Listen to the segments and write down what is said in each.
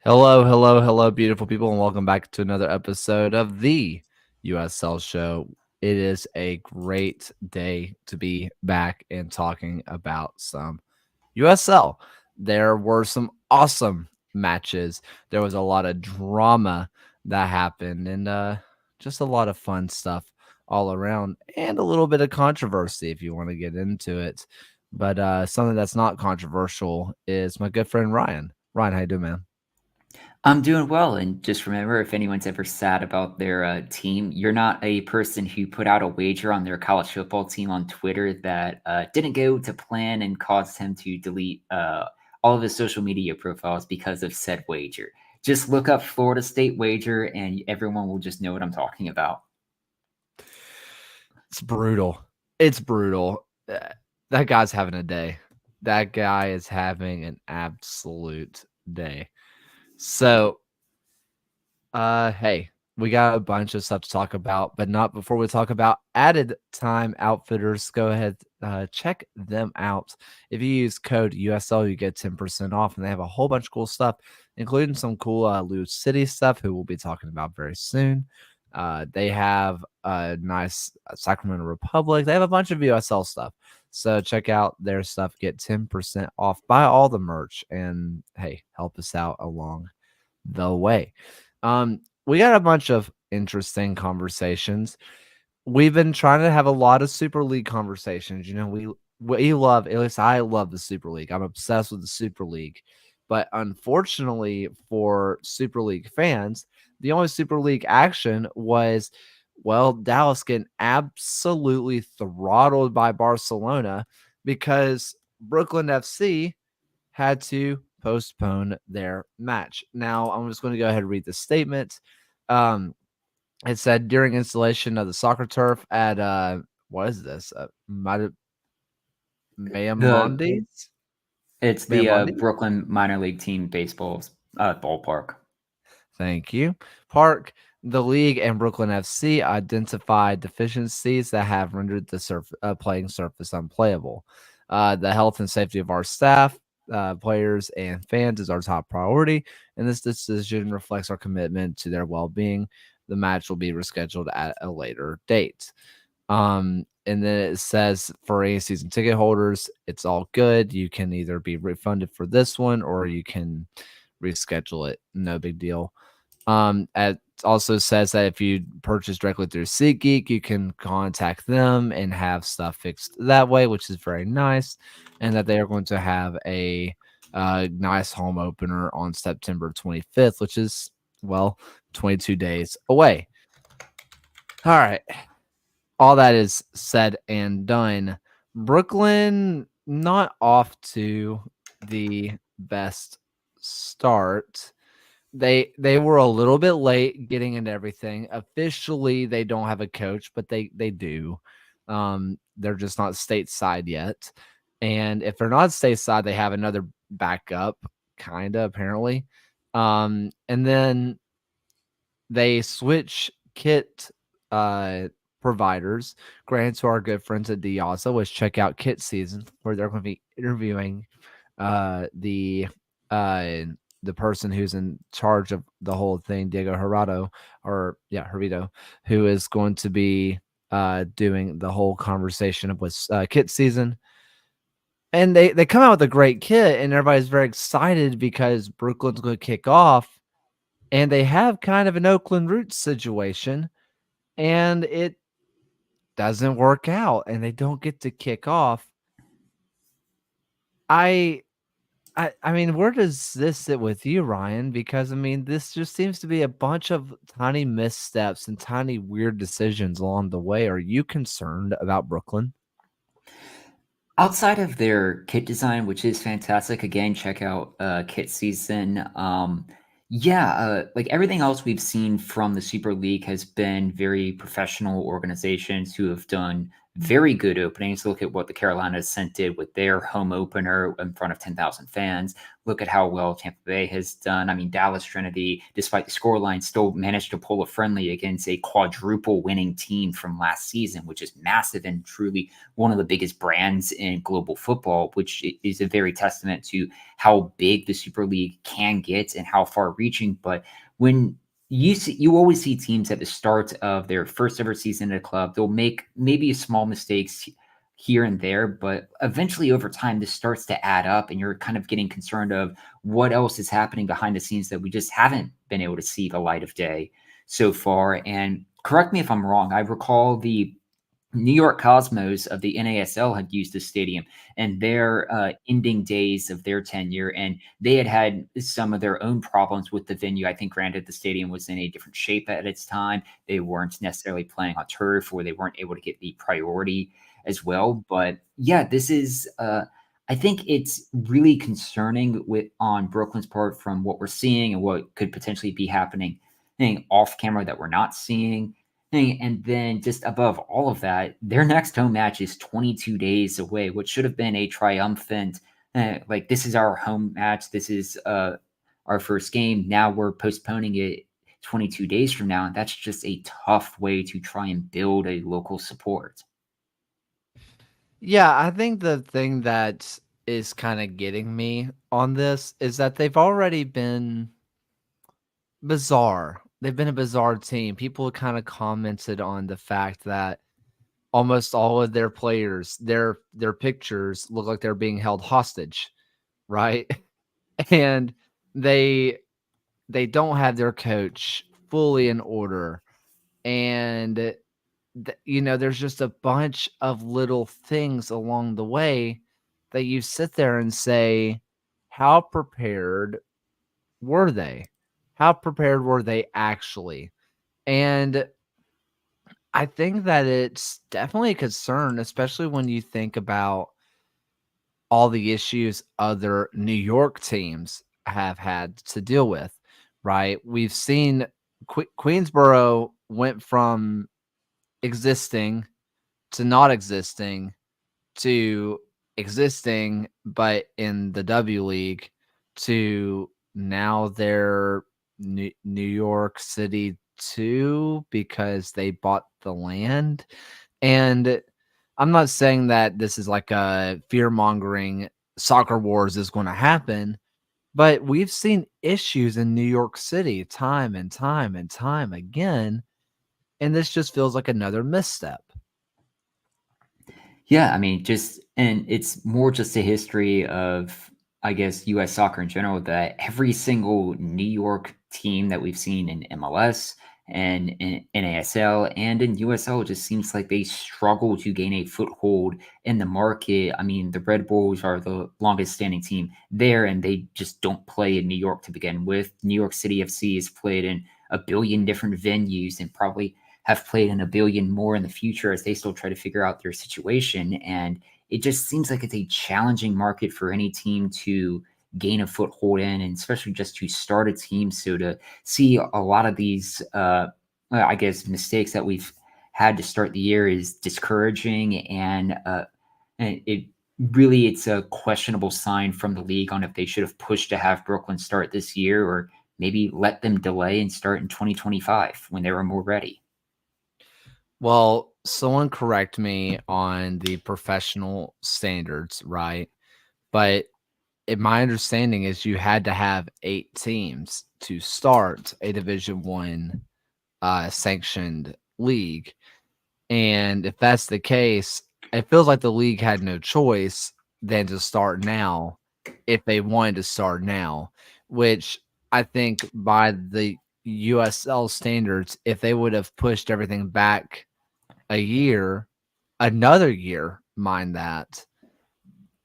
Hello, hello, hello, beautiful people, and welcome back to another episode of the USL Show. It is a great day to be back and talking about some USL. There were some awesome matches. There was a lot of drama that happened, and just a lot of fun stuff all around, and a little bit of controversy if you want to get into it. But something that's not controversial is my good friend Ryan. Ryan, how you doing, man? I'm doing well, and just remember, if anyone's ever sad about their team, you're not a person who put out a wager on their college football team on Twitter that didn't go to plan and caused him to delete all of his social media profiles because of said wager. Just look up Florida State wager, and everyone will just know what I'm talking about. It's brutal. It's brutal. That guy's having a day. That guy is having an absolute day. So, hey, we got a bunch of stuff to talk about, but not before we talk about Added Time Outfitters. Go ahead, check them out. If you use code USL, you get 10% off, and they have a whole bunch of cool stuff, including some cool Louis City stuff, who we'll be talking about very soon. They have a nice Sacramento Republic. They have a bunch of USL stuff. So check out their stuff. Get 10% off. Buy all the merch, and hey, help us out along the way. We got a bunch of interesting conversations. We've been trying to have a lot of Super League conversations. We love, at least I love the Super League. I'm obsessed with the Super League. But unfortunately for Super League fans, the only Super League action was, well, Dallas getting absolutely throttled by Barcelona because Brooklyn FC had to postpone their match. Now, I'm just going to go ahead and read the statement. Um, it said during installation of the soccer turf at what is this? The Mayamondes? It's the Mayamonde? Brooklyn minor league team baseball ballpark. Thank you. Park. The league and Brooklyn FC identified deficiencies that have rendered the playing surface unplayable. The health and safety of our staff, players, and fans is our top priority, and this decision reflects our commitment to their well-being. The match will be rescheduled at a later date. And then it says for any season ticket holders, it's all good. You can either be refunded for this one or you can reschedule it. No big deal. It also says that if you purchase directly through SeatGeek, you can contact them and have stuff fixed that way, which is very nice. And that they are going to have a nice home opener on September 25th, which is, well, 22 days away. All right. All that is said and done. Brooklyn not off to the best start. They were a little bit late getting into everything. Officially, they don't have a coach, but they do. They're just not stateside yet. And if they're not stateside, they have another backup, kinda apparently. And then they switch kit providers. Granted, to our good friends at Diaza, was check out Kit Season, where they're going to be interviewing uh, the uh, the person who's in charge of the whole thing, Diego Hervito, who is going to be doing the whole conversation with Kit Season. And they come out with a great kit, and everybody's very excited because Brooklyn's going to kick off, and they have kind of an Oakland Roots situation, and it doesn't work out, and they don't get to kick off. I I mean, where does this sit with you, Ryan? Because I mean, this just seems to be a bunch of tiny missteps and tiny weird decisions along the way. Are you concerned about Brooklyn? Outside of their kit design, which is fantastic, again, check out Kit Season. Like everything else we've seen from the Super League has been very professional organizations who have done very good openings. Look at what the Carolina Ascent did with their home opener in front of 10,000 fans. Look at how well Tampa Bay has done. I mean, Dallas Trinity, despite the scoreline, still managed to pull a friendly against a quadruple winning team from last season, which is massive and truly one of the biggest brands in global football, which is a very testament to how big the Super League can get and how far reaching. But when you always see teams at the start of their first ever season at a club, they'll make maybe small mistakes here and there, but eventually over time this starts to add up and you're kind of getting concerned of what else is happening behind the scenes that we just haven't been able to see the light of day so far. And correct me if I'm wrong, I recall the New York Cosmos of the NASL had used the stadium in their ending days of their tenure, and they had some of their own problems with the venue. I think, granted, the stadium was in a different shape at its time. They weren't necessarily playing on turf, or they weren't able to get the priority as well. But yeah, this is. I think it's really concerning with on Brooklyn's part from what we're seeing and what could potentially be happening off camera that we're not seeing. And then just above all of that, their next home match is 22 days away, which should have been a triumphant, like, this is our home match. This is our first game. Now we're postponing it 22 days from now. And that's just a tough way to try and build a local support. Yeah, I think the thing that is kind of getting me on this is that they've already been bizarre. They've been a bizarre team. People kind of commented on the fact that almost all of their players, their pictures look like they're being held hostage, right? And they they don't have their coach fully in order. And there's just a bunch of little things along the way that you sit there and say, how prepared were they? How prepared were they actually? And I think that it's definitely a concern, especially when you think about all the issues other New York teams have had to deal with, right? We've seen Queensboro went from existing to not existing to existing, but in the W League, to now they're New York City 2 because they bought the land. And I'm not saying that this is like a fear mongering soccer wars is going to happen, but we've seen issues in New York City time and time and time again. And this just feels like another misstep. Yeah, I mean, just and it's more just a history of, I guess, US soccer in general, that every single New York team that we've seen in MLS and in NASL and in USL just seems like they struggle to gain a foothold in the market. I mean, the Red Bulls are the longest standing team there, and they just don't play in New York to begin with. New York City FC has played in a billion different venues and probably have played in a billion more in the future as they still try to figure out their situation. And it just seems like it's a challenging market for any team to gain a foothold in, and especially just to start a team. So to see a lot of these, I guess, mistakes that we've had to start the year is discouraging. And it really, it's a questionable sign from the league on if they should have pushed to have Brooklyn start this year, or maybe let them delay and start in 2025 when they were more ready. Well, someone correct me on the professional standards, right? But my understanding is you had to have 8 teams to start a Division 1 sanctioned league. And if that's the case, it feels like the league had no choice than to start now if they wanted to start now, which I think by the USL standards, if they would have pushed everything back a year, another year, mind that,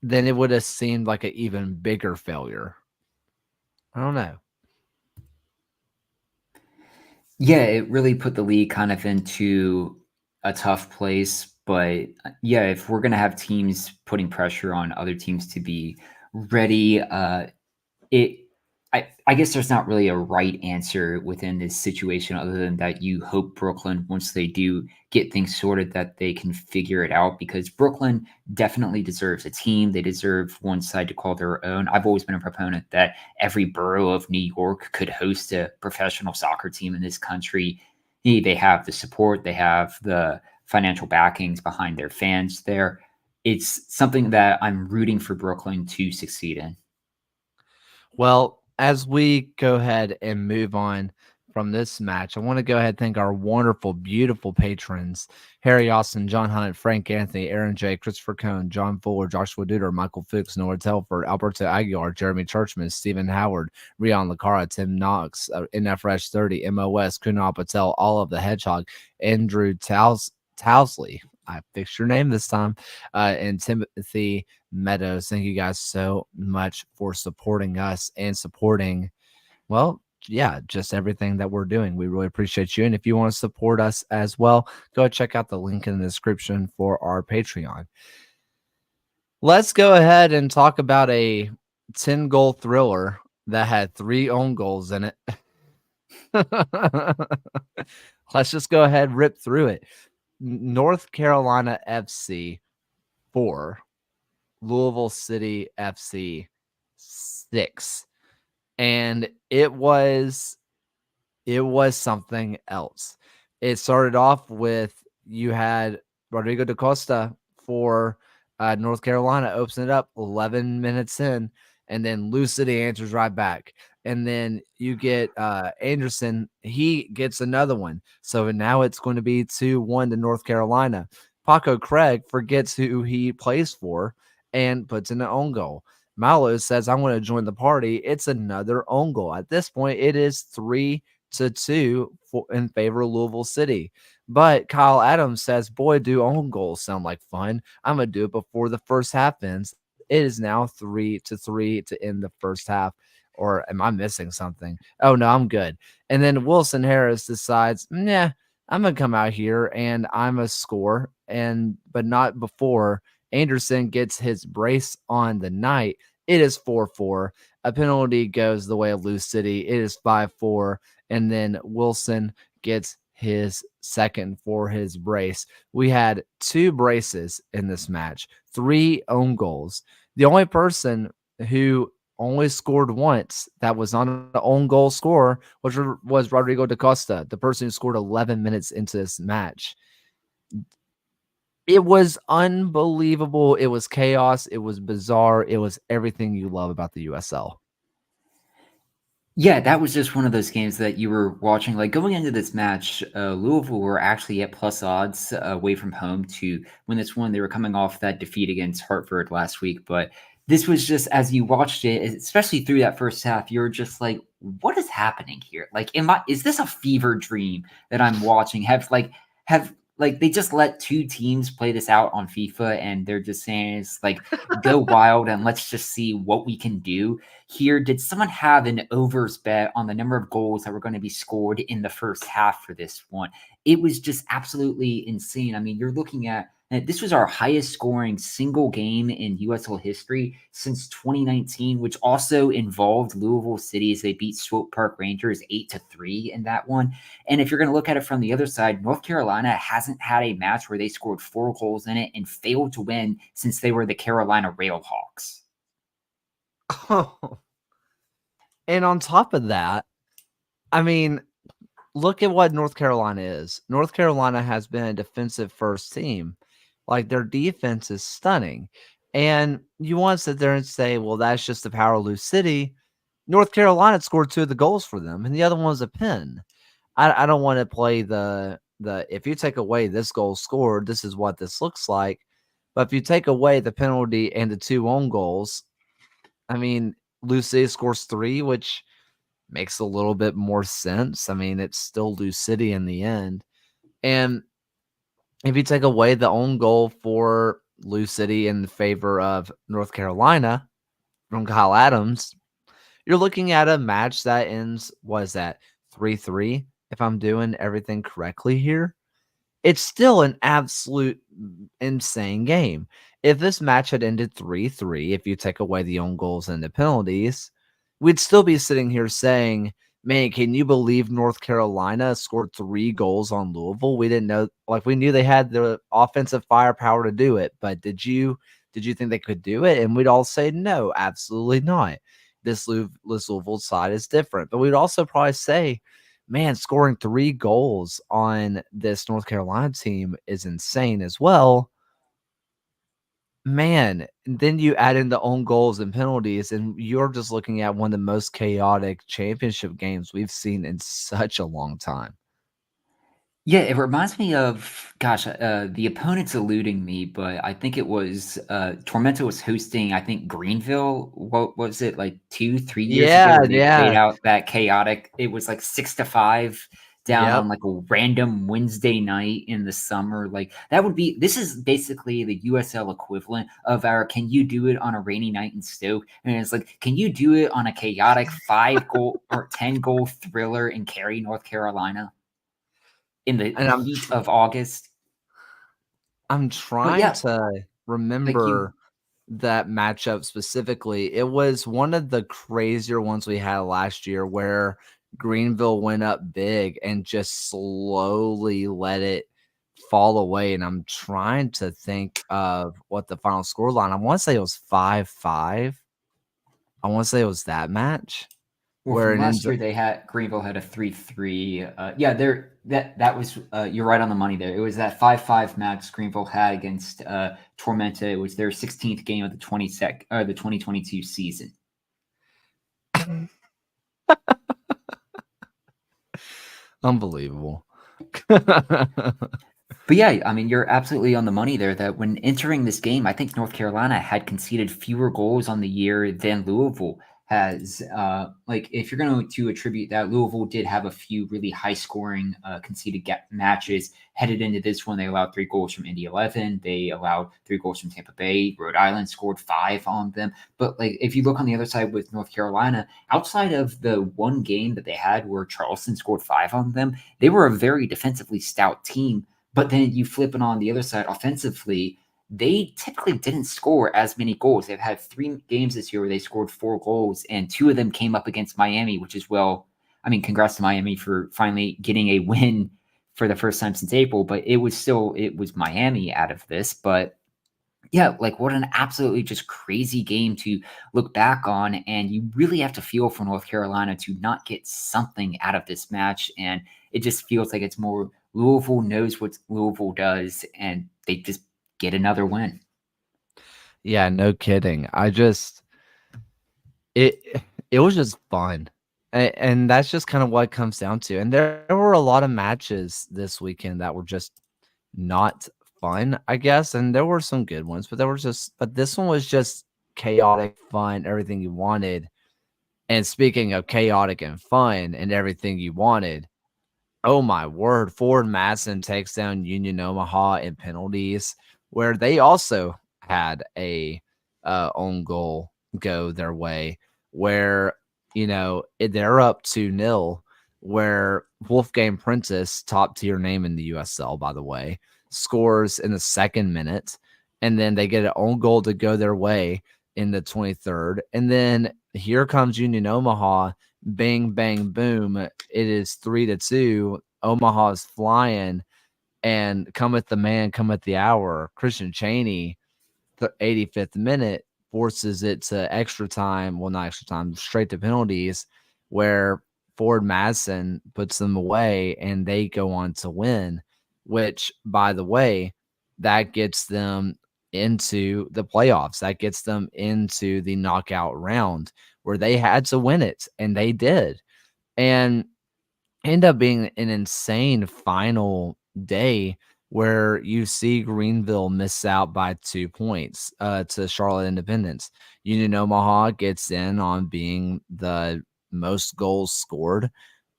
then it would have seemed like an even bigger failure. I don't know. Yeah, it really put the league kind of into a tough place. But yeah, if we're going to have teams putting pressure on other teams to be ready, it I guess there's not really a right answer within this situation other than that you hope Brooklyn, once they do get things sorted, that they can figure it out because Brooklyn definitely deserves a team. They deserve one side to call their own. I've always been a proponent that every borough of New York could host a professional soccer team in this country. They have the support, they have the financial backings behind their fans there. It's something that I'm rooting for Brooklyn to succeed in. Well, as we go ahead and move on from this match, I want to go ahead and thank our wonderful, beautiful patrons Harry Austin, John Hunt, Frank Anthony, Aaron J., Christopher Cohn, John Fuller, Joshua Duder, Michael Fuchs, Noah Telford, Alberto Aguilar, Jeremy Churchman, Stephen Howard, Rion Lacara, Tim Knox, NFresh 30, MOS, Kunal Patel, All of the Hedgehog, Andrew Towsley. I fixed your name this time, and Timothy Meadows. Thank you guys so much for supporting us and supporting, well, yeah, just everything that we're doing. We really appreciate you. And if you want to support us as well, go check out the link in the description for our Patreon. Let's go ahead and talk about a 10-goal thriller that had 3 own goals in it. Let's just go ahead and rip through it. North Carolina FC 4, Louisville City FC 6. And it was something else. It started off with you had Rodrigo da Costa for North Carolina opens it up 11 minutes in, and then Lou City answers right back. And then you get Anderson. He gets another one. So now it's going to be 2-1 to North Carolina. Paco Craig forgets who he plays for and puts in an own goal. Malo says, I'm going to join the party. It's another own goal. At this point, it is 3-2 in favor of Louisville City. But Kyle Adams says, boy, do own goals sound like fun. I'm going to do it before the first half ends. It is now 3-3 to end the first half. Or am I missing something? Oh, no, I'm good. And then Wilson Harris decides, nah, I'm going to come out here and I'm a score, but not before Anderson gets his brace on the night. It is 4-4. A penalty goes the way of Lou City. It is 5-4. And then Wilson gets his second for his brace. We had 2 braces in this match, 3 own goals. The only person who only scored once that was on an own goal score was Rodrigo da Costa, the person who scored 11 minutes into this match. It was unbelievable. It was chaos. It was bizarre. It was everything you love about the USL. Yeah, that was just one of those games that you were watching. Like going into this match, Louisville were actually at plus odds away from home to win this one. They were coming off that defeat against Hartford last week, but this was just as you watched it, especially through that first half, you were just like, "What is happening here? Like, is this a fever dream that I'm watching? Have they just let 2 teams play this out on FIFA, and they're just saying it's like go wild and let's just see what we can do." Here, did someone have an overs bet on the number of goals that were going to be scored in the first half for this one? It was just absolutely insane. I mean, you're looking at this was our highest scoring single game in USL history since 2019, which also involved Louisville City as they beat Swope Park Rangers 8-3 in that one. And if you're going to look at it from the other side, North Carolina hasn't had a match where they scored 4 goals in it and failed to win since they were the Carolina Railhawks. Oh. And on top of that, I mean, look at what North Carolina is. North Carolina has been a defensive first team. Like their defense is stunning. And you want to sit there and say, well, that's just the power of Lou City. North Carolina scored 2 of the goals for them, and the other one was a pin. I don't want to play the if you take away this goal scored, this is what this looks like. But if you take away the penalty and the 2 own goals, I mean, Lou City scores 3, which makes a little bit more sense. I mean, it's still Lou City in the end. And if you take away the own goal for Lou City in favor of North Carolina from Kyle Adams, you're looking at a match that ends, what is that, 3-3, if I'm doing everything correctly here. It's still an absolute insane game. If this match had ended 3-3, if you take away the own goals and the penalties, we'd still be sitting here saying, man, can you believe North Carolina scored 3 goals on Louisville? We didn't know, like, we knew they had the offensive firepower to do it, but did you think they could do it? And we'd all say, no, absolutely not. This Louisville side is different. But we'd also probably say, man, scoring 3 goals on this North Carolina team is insane as well. Man, then you add in the own goals and penalties, and you're just looking at one of the most chaotic championship games we've seen in such a long time. Yeah, it reminds me of, gosh, the opponent's eluding me, but I think it was Tormenta was hosting, I think Greenville. What was it, like 2, 3 years ago, Yeah, where they played yeah. out that chaotic? It was like 6-5 down Yep. on like a random Wednesday night in the summer. Like that would be. This is basically the USL equivalent of our. Can you do it on a rainy night in Stoke? And it's like, can you do it on a chaotic 5 goal or 10 goal thriller in Cary, North Carolina, in the And heat of August? I'm But trying yeah, to like you remember that matchup specifically. It was one of the crazier ones we had last year where Greenville went up big and just slowly let it fall away. And I'm trying to think of what the final score line. I want to say it was 5-5. I want to say it was that match well, where from it ends last up. year they had Greenville had a 3-3. Yeah, there that was you're right on the money there. It was that 5-5 match Greenville had against Tormenta. It was their 16th game of the 2022 season. Unbelievable. But yeah, I mean, you're absolutely on the money there that when entering this game, I think North Carolina had conceded fewer goals on the year than Louisville has. Like, if you're going to attribute that, Louisville did have a few really high scoring conceded matches headed into this one. They allowed 3 goals from Indy 11. They allowed 3 goals from Tampa Bay. Rhode Island scored 5 on them. But like, if you look on the other side with North Carolina, outside of the one game that they had where Charleston scored 5 on them, they were a very defensively stout team. But then you flip it on the other side offensively, they typically didn't score as many goals. They've had 3 games this year where they scored 4 goals, and 2 of them came up against Miami, which is, well, I mean, congrats to Miami for finally getting a win for the first time since April, but it was Miami out of this. But yeah, like what an absolutely just crazy game to look back on. And you really have to feel for North Carolina to not get something out of this match. And it just feels like it's more Louisville knows what Louisville does, and they just get another win. Yeah, no kidding. It it was just fun. And that's just kind of what it comes down to. And there were a lot of matches this weekend that were just not fun, I guess. And there were some good ones, but this one was just chaotic, fun, everything you wanted. And speaking of chaotic and fun and everything you wanted, oh my word, Ford Madsen takes down Union Omaha in penalties, where they also had a own goal go their way, where they're up 2-0, where Wolfgang Prentice, top tier name in the USL, by the way, scores in the second minute, and then they get an own goal to go their way in the 23rd, and then here comes Union Omaha. Bang, bang, boom. It is 3-2. Omaha's flying, and cometh the man, cometh the hour. Christian Chaney, the 85th minute, forces it to extra time. Well, not extra time, straight to penalties, where Ford Madsen puts them away and they go on to win, which, by the way, that gets them into the playoffs. That gets them into the knockout round where they had to win it, and they did. And end up being an insane final day where you see Greenville miss out by 2 points to Charlotte Independence. Union Omaha gets in on being the most goals scored,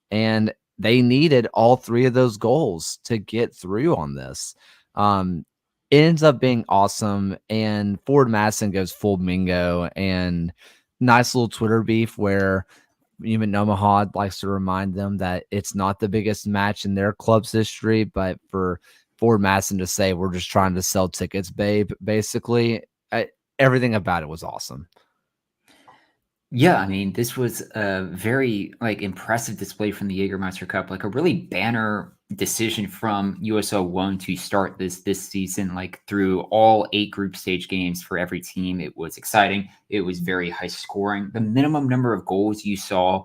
and they needed all 3 of those goals to get through on this. Um, it ends up being awesome, and Ford Madsen goes full bingo, and nice little Twitter beef where even Omaha likes to remind them that it's not the biggest match in their club's history, but for Ford Madsen to say, we're just trying to sell tickets, babe, basically, everything about it was awesome. Yeah, I mean, this was a very impressive display from the Jägermeister Cup, like a really banner decision from USO One to start this season, like through all 8 group stage games for every team. It was exciting. It was very high scoring. The minimum number of goals you saw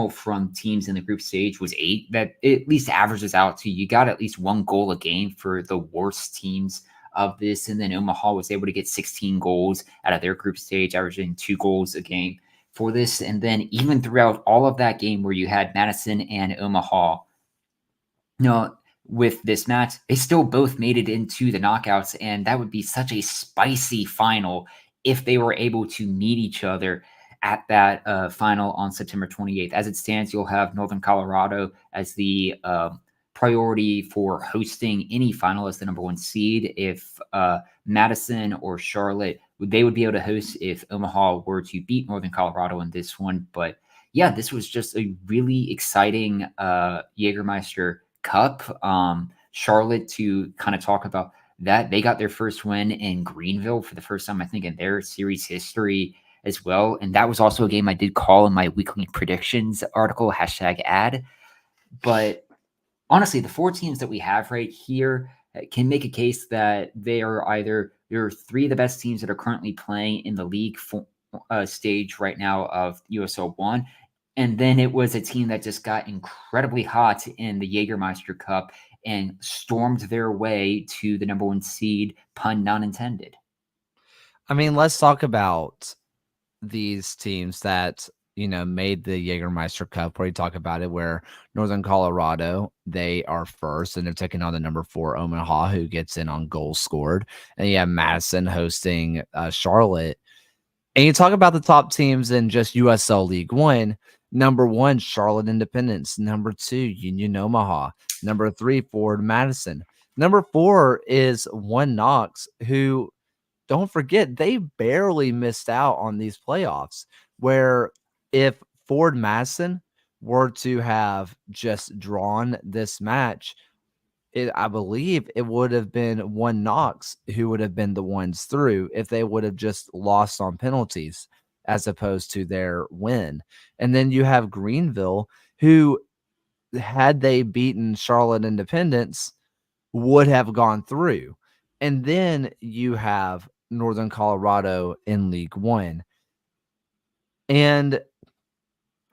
from teams in the group stage was 8. That at least averages out to you got at least 1 goal a game for the worst teams of this. And then Omaha was able to get 16 goals out of their group stage, averaging 2 goals a game for this. And then even throughout all of that game where you had Madison and Omaha, with this match, they still both made it into the knockouts. And that would be such a spicy final if they were able to meet each other at that final on September 28th. As it stands, you'll have Northern Colorado as the priority for hosting any final as the number 1 seed. If Madison or Charlotte, they would be able to host if Omaha were to beat Northern Colorado in this one. But yeah, this was just a really exciting Jägermeister Cup. Charlotte, to kind of talk about that, they got their first win in Greenville for the first time, I think, in their series history as well. And that was also a game I did call in my weekly predictions article, #ad. But honestly, the 4 teams that we have right here can make a case that they're 3 of the best teams that are currently playing in the league stage right now of USO 1. And then it was a team that just got incredibly hot in the Jägermeister Cup and stormed their way to the number 1 seed, pun not intended. I mean, let's talk about these teams that, made the Jägermeister Cup, where you talk about it, where Northern Colorado, they are first, and they're taking on the number 4 Omaha, who gets in on goals scored. And you have Madison hosting Charlotte. And you talk about the top teams in just USL League One. Number 1, Charlotte Independence. Number 2, Union Omaha. Number 3, Ford Madison. Number 4 is One Knox, who, don't forget, they barely missed out on these playoffs, where if Ford Madison were to have just drawn this match, I believe it would have been One Knox who would have been the ones through if they would have just lost on penalties as opposed to their win. And then you have Greenville, who, had they beaten Charlotte Independence, would have gone through. And then you have Northern Colorado in League One. And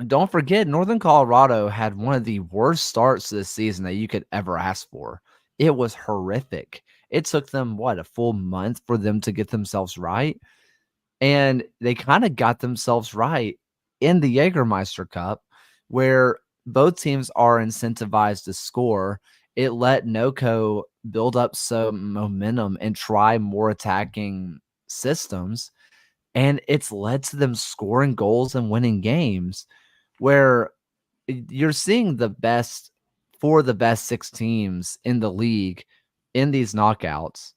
don't forget, Northern Colorado had one of the worst starts this season that you could ever ask for. It was horrific. It took them, a full month for them to get themselves right. And they kind of got themselves right in the Jägermeister Cup, where both teams are incentivized to score. It let NOCO build up some momentum and try more attacking systems. And it's led to them scoring goals and winning games, where you're seeing the best 6 teams in the league in these knockouts.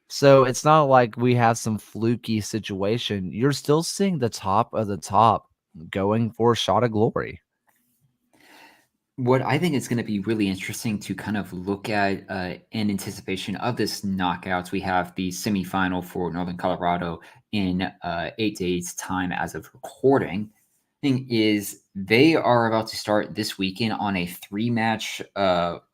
So it's not like we have some fluky situation. You're still seeing the top of the top going for a shot of glory. What I think is going to be really interesting to kind of look at in anticipation of this knockouts, we have the semifinal for Northern Colorado in 8 days' time as of recording. Thing is, they are about to start this weekend on a 3-match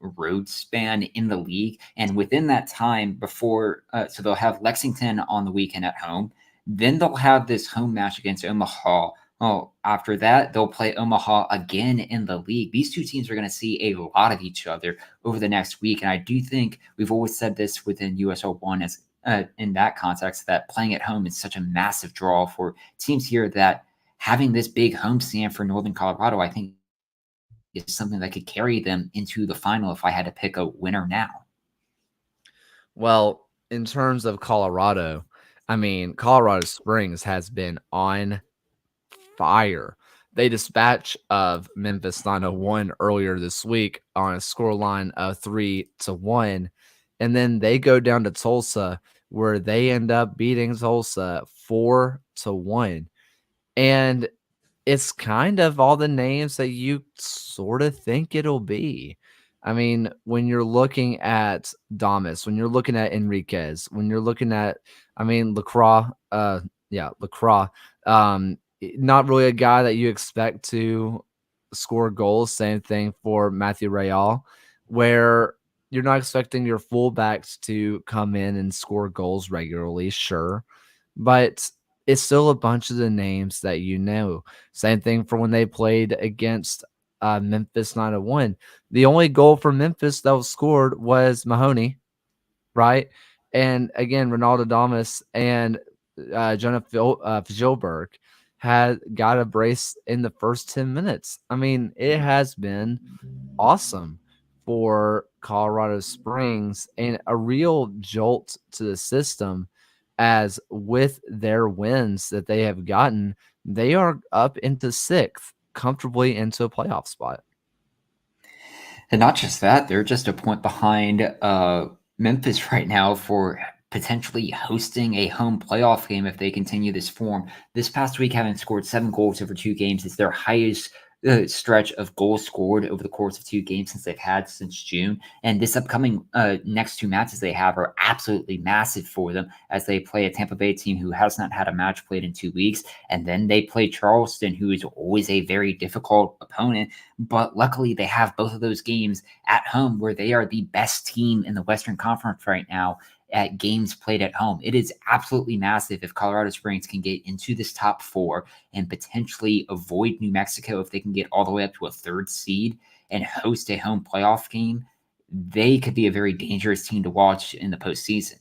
road span in the league, and within that time, before so they'll have Lexington on the weekend at home, then they'll have this home match against Omaha. Oh, after that, they'll play Omaha again in the league. These 2 teams are going to see a lot of each other over the next week. And I do think we've always said this within USO 1 as in that context, that playing at home is such a massive draw for teams here, that having this big homestand for Northern Colorado, I think, is something that could carry them into the final if I had to pick a winner now. Well, in terms of Colorado, I mean, Colorado Springs has been on fire. They dispatched of Memphis 901 earlier this week on a scoreline of 3-1. And then they go down to Tulsa, where they end up beating Tulsa 4-1. And it's kind of all the names that you sort of think it'll be. I mean, when you're looking at Damas, when you're looking at Enriquez, when you're looking at, LaCroix, LaCroix, not really a guy that you expect to score goals. Same thing for Matthew Rayal, where you're not expecting your fullbacks to come in and score goals regularly, sure, but it's still a bunch of the names that you know. Same thing for when they played against Memphis 901. The only goal for Memphis that was scored was Mahoney, right? And again, Ronaldo Damas and Jonah Fjolberg had got a brace in the first 10 minutes. I mean, it has been awesome for Colorado Springs and a real jolt to the system as with their wins that they have gotten, they are up into sixth, comfortably into a playoff spot. And not just that, they're just a point behind Memphis right now for potentially hosting a home playoff game if they continue this form. This past week, having scored 7 goals over 2 games, is their highest stretch of goals scored over the course of 2 games since they've had since June. And this upcoming next 2 matches they have are absolutely massive for them as they play a Tampa Bay team who has not had a match played in 2 weeks. And then they play Charleston, who is always a very difficult opponent. But luckily, they have both of those games at home where they are the best team in the Western Conference right now at games played at home. It is absolutely massive if Colorado Springs can get into this top 4 and potentially avoid New Mexico if they can get all the way up to a 3rd seed and host a home playoff game. They could be a very dangerous team to watch in the postseason.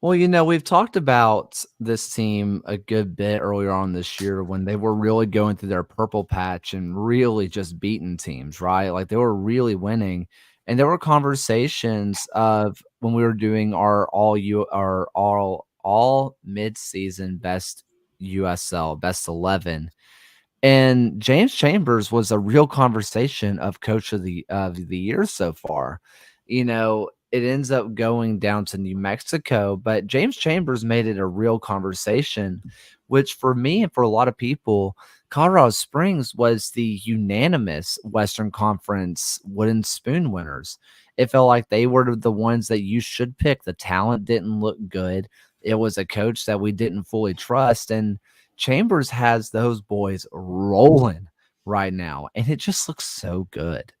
Well, we've talked about this team a good bit earlier on this year when they were really going through their purple patch and really just beating teams, right? Like they were really winning. And there were conversations of when we were doing our all mid-season best USL, best 11. And James Chambers was a real conversation of coach of the year so far. It ends up going down to New Mexico, but James Chambers made it a real conversation, which for me and for a lot of people, Colorado Springs was the unanimous Western Conference wooden spoon winners. It felt like they were the ones that you should pick. The talent didn't look good. It was a coach that we didn't fully trust, and Chambers has those boys rolling right now, and it just looks so good.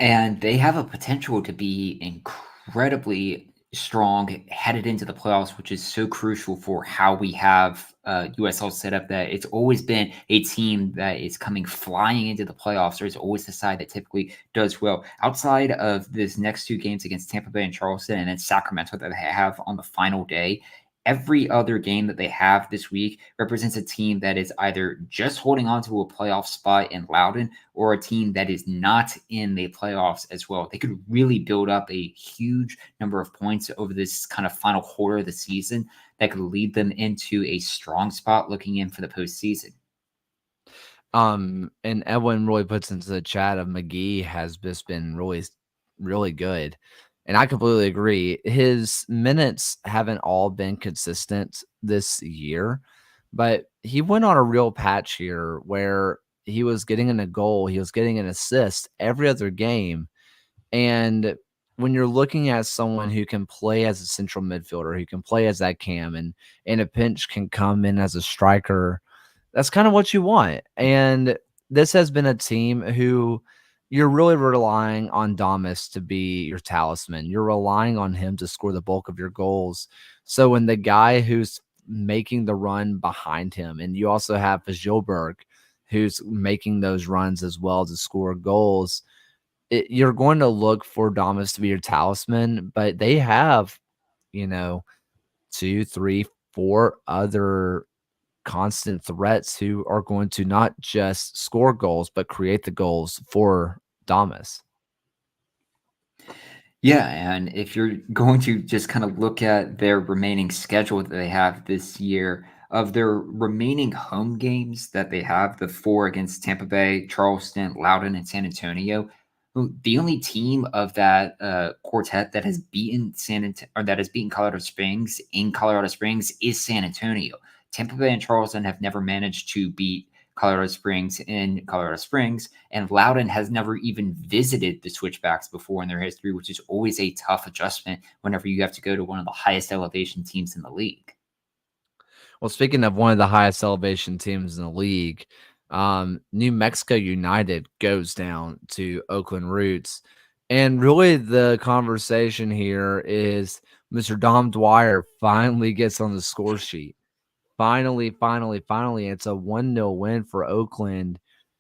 And they have a potential to be incredibly strong headed into the playoffs, which is so crucial for how we have USL set up. That it's always been a team that is coming flying into the playoffs, or is always the side that typically does well. Outside of this next 2 games against Tampa Bay and Charleston, and then Sacramento that they have on the final day, every other game that they have this week represents a team that is either just holding on to a playoff spot in Loudoun or a team that is not in the playoffs as well. They could really build up a huge number of points over this kind of final quarter of the season that could lead them into a strong spot looking in for the postseason. And Edwin really puts into the chat of McGee has just been really, really good. And I completely agree. His minutes haven't all been consistent this year, but he went on a real patch here where he was getting in a goal, he was getting an assist every other game. And when you're looking at someone who can play as a central midfielder, who can play as that cam and in a pinch can come in as a striker, that's kind of what you want. And this has been a team who you're really relying on Damas to be your talisman. You're relying on him to score the bulk of your goals. So when the guy who's making the run behind him, and you also have Fjolberg who's making those runs as well to score goals, you're going to look for Damas to be your talisman, but they have, you know, 2, 3, 4 other constant threats who are going to not just score goals, but create the goals for Damas. Yeah, and if you're going to just kind of look at their remaining schedule that they have this year, of their remaining home games that they have, the 4 against Tampa Bay, Charleston, Loudoun, and San Antonio, the only team of that quartet that has beaten or that has beaten Colorado Springs in Colorado Springs is San Antonio. Tampa Bay and Charleston have never managed to beat Colorado Springs in Colorado Springs, and Loudoun has never even visited the Switchbacks before in their history, which is always a tough adjustment whenever you have to go to one of the highest elevation teams in the league. Well, speaking of one of the highest elevation teams in the league, New Mexico United goes down to Oakland Roots. And really, the conversation here is Mr. Dom Dwyer finally gets on the score sheet. Finally. It's a 1-0 win for Oakland,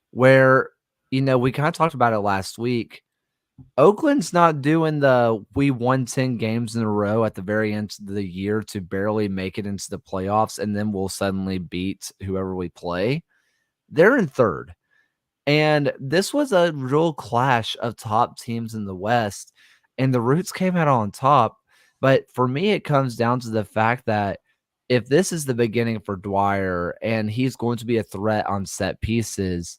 where, we kind of talked about it last week. Oakland's not doing the we won 10 games in a row at the very end of the year to barely make it into the playoffs, and then we'll suddenly beat whoever we play. They're in third. And this was a real clash of top teams in the West, and the Roots came out on top. But for me, it comes down to the fact that if this is the beginning for Dwyer and he's going to be a threat on set pieces,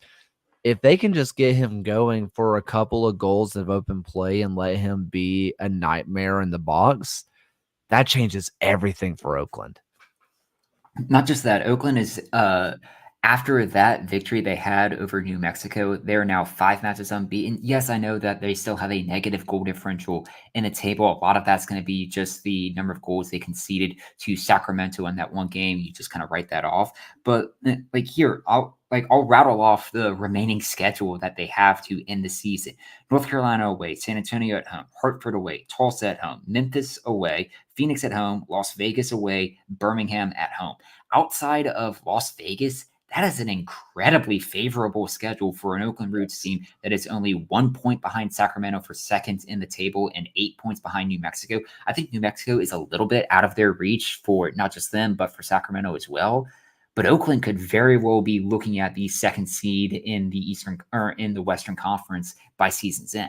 if they can just get him going for a couple of goals of open play and let him be a nightmare in the box, that changes everything for Oakland. Not just that, Oakland is after that victory they had over New Mexico, they're now 5 matches unbeaten. Yes, I know that they still have a negative goal differential in the table. A lot of that's going to be just the number of goals they conceded to Sacramento in that one game. You just kind of write that off. But like here, I'll rattle off the remaining schedule that they have to end the season. North Carolina away, San Antonio at home, Hartford away, Tulsa at home, Memphis away, Phoenix at home, Las Vegas away, Birmingham at home. Outside of Las Vegas, that is an incredibly favorable schedule for an Oakland Roots team that is only 1 point behind Sacramento for second in the table and 8 points behind New Mexico. I think New Mexico is a little bit out of their reach for not just them, but for Sacramento as well. But Oakland could very well be looking at the second seed in the Eastern or in the Western Conference by season's end.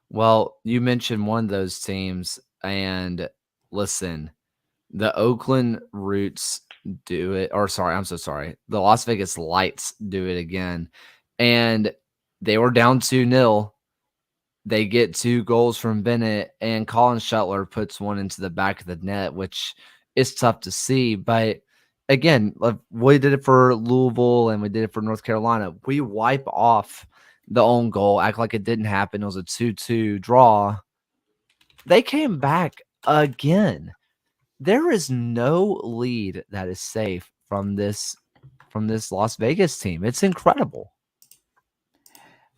Well, you mentioned one of those teams, and listen, the Oakland Roots do it, or sorry, I'm so sorry. The Las Vegas Lights do it again. And they were down 2-0. They get 2 goals from Bennett, and Colin Shuttler puts one into the back of the net, which is tough to see. But again, like, we did it for Louisville and we did it for North Carolina. We wipe off the own goal, act like it didn't happen. It was a 2-2 draw. They came back again. There is no lead that is safe from this Las Vegas team. It's incredible.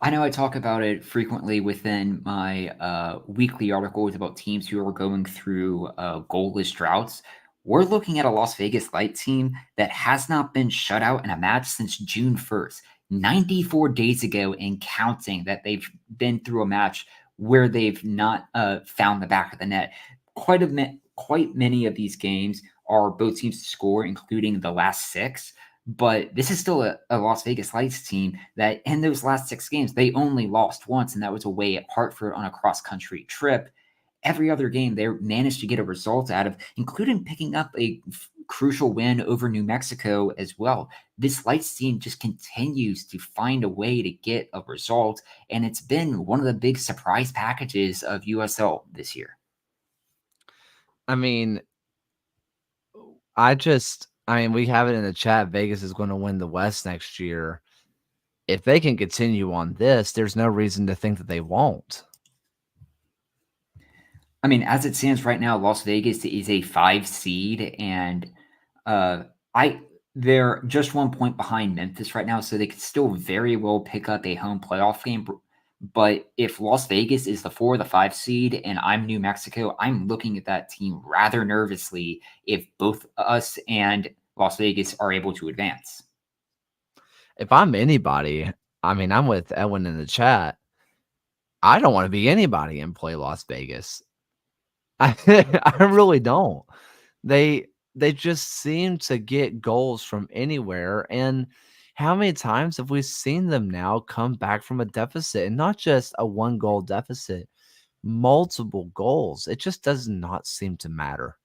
I know I talk about it frequently within my weekly articles about teams who are going through goalless droughts. We're looking at a Las Vegas Light team that has not been shut out in a match since June 1st, 94 days ago, and counting that they've been through a match where they've not found the back of the net. Quite many of these games are both teams to score, including the last 6. But this is still a Las Vegas Lights team that in those last 6 games, they only lost once, and that was away at Hartford on a cross-country trip. Every other game, they managed to get a result out of, including picking up a crucial win over New Mexico as well. This Lights team just continues to find a way to get a result, and it's been one of the big surprise packages of USL this year. I mean, we have it in the chat. Vegas is going to win the West next year. If they can continue on this, there's no reason to think that they won't. I mean, as it stands right now, Las Vegas is a 5 seed, and they're just 1 point behind Memphis right now, so they could still very well pick up a home playoff game. But if Las Vegas is the 4 or the 5 seed, and I'm New Mexico, I'm looking at that team rather nervously if both us and Las Vegas are able to advance. If I'm anybody, I'm with Edwin in the chat. I don't want to be anybody and play Las Vegas. I really don't. They just seem to get goals from anywhere. And how many times have we seen them now come back from a deficit, and not just a 1-goal deficit, multiple goals? It just does not seem to matter.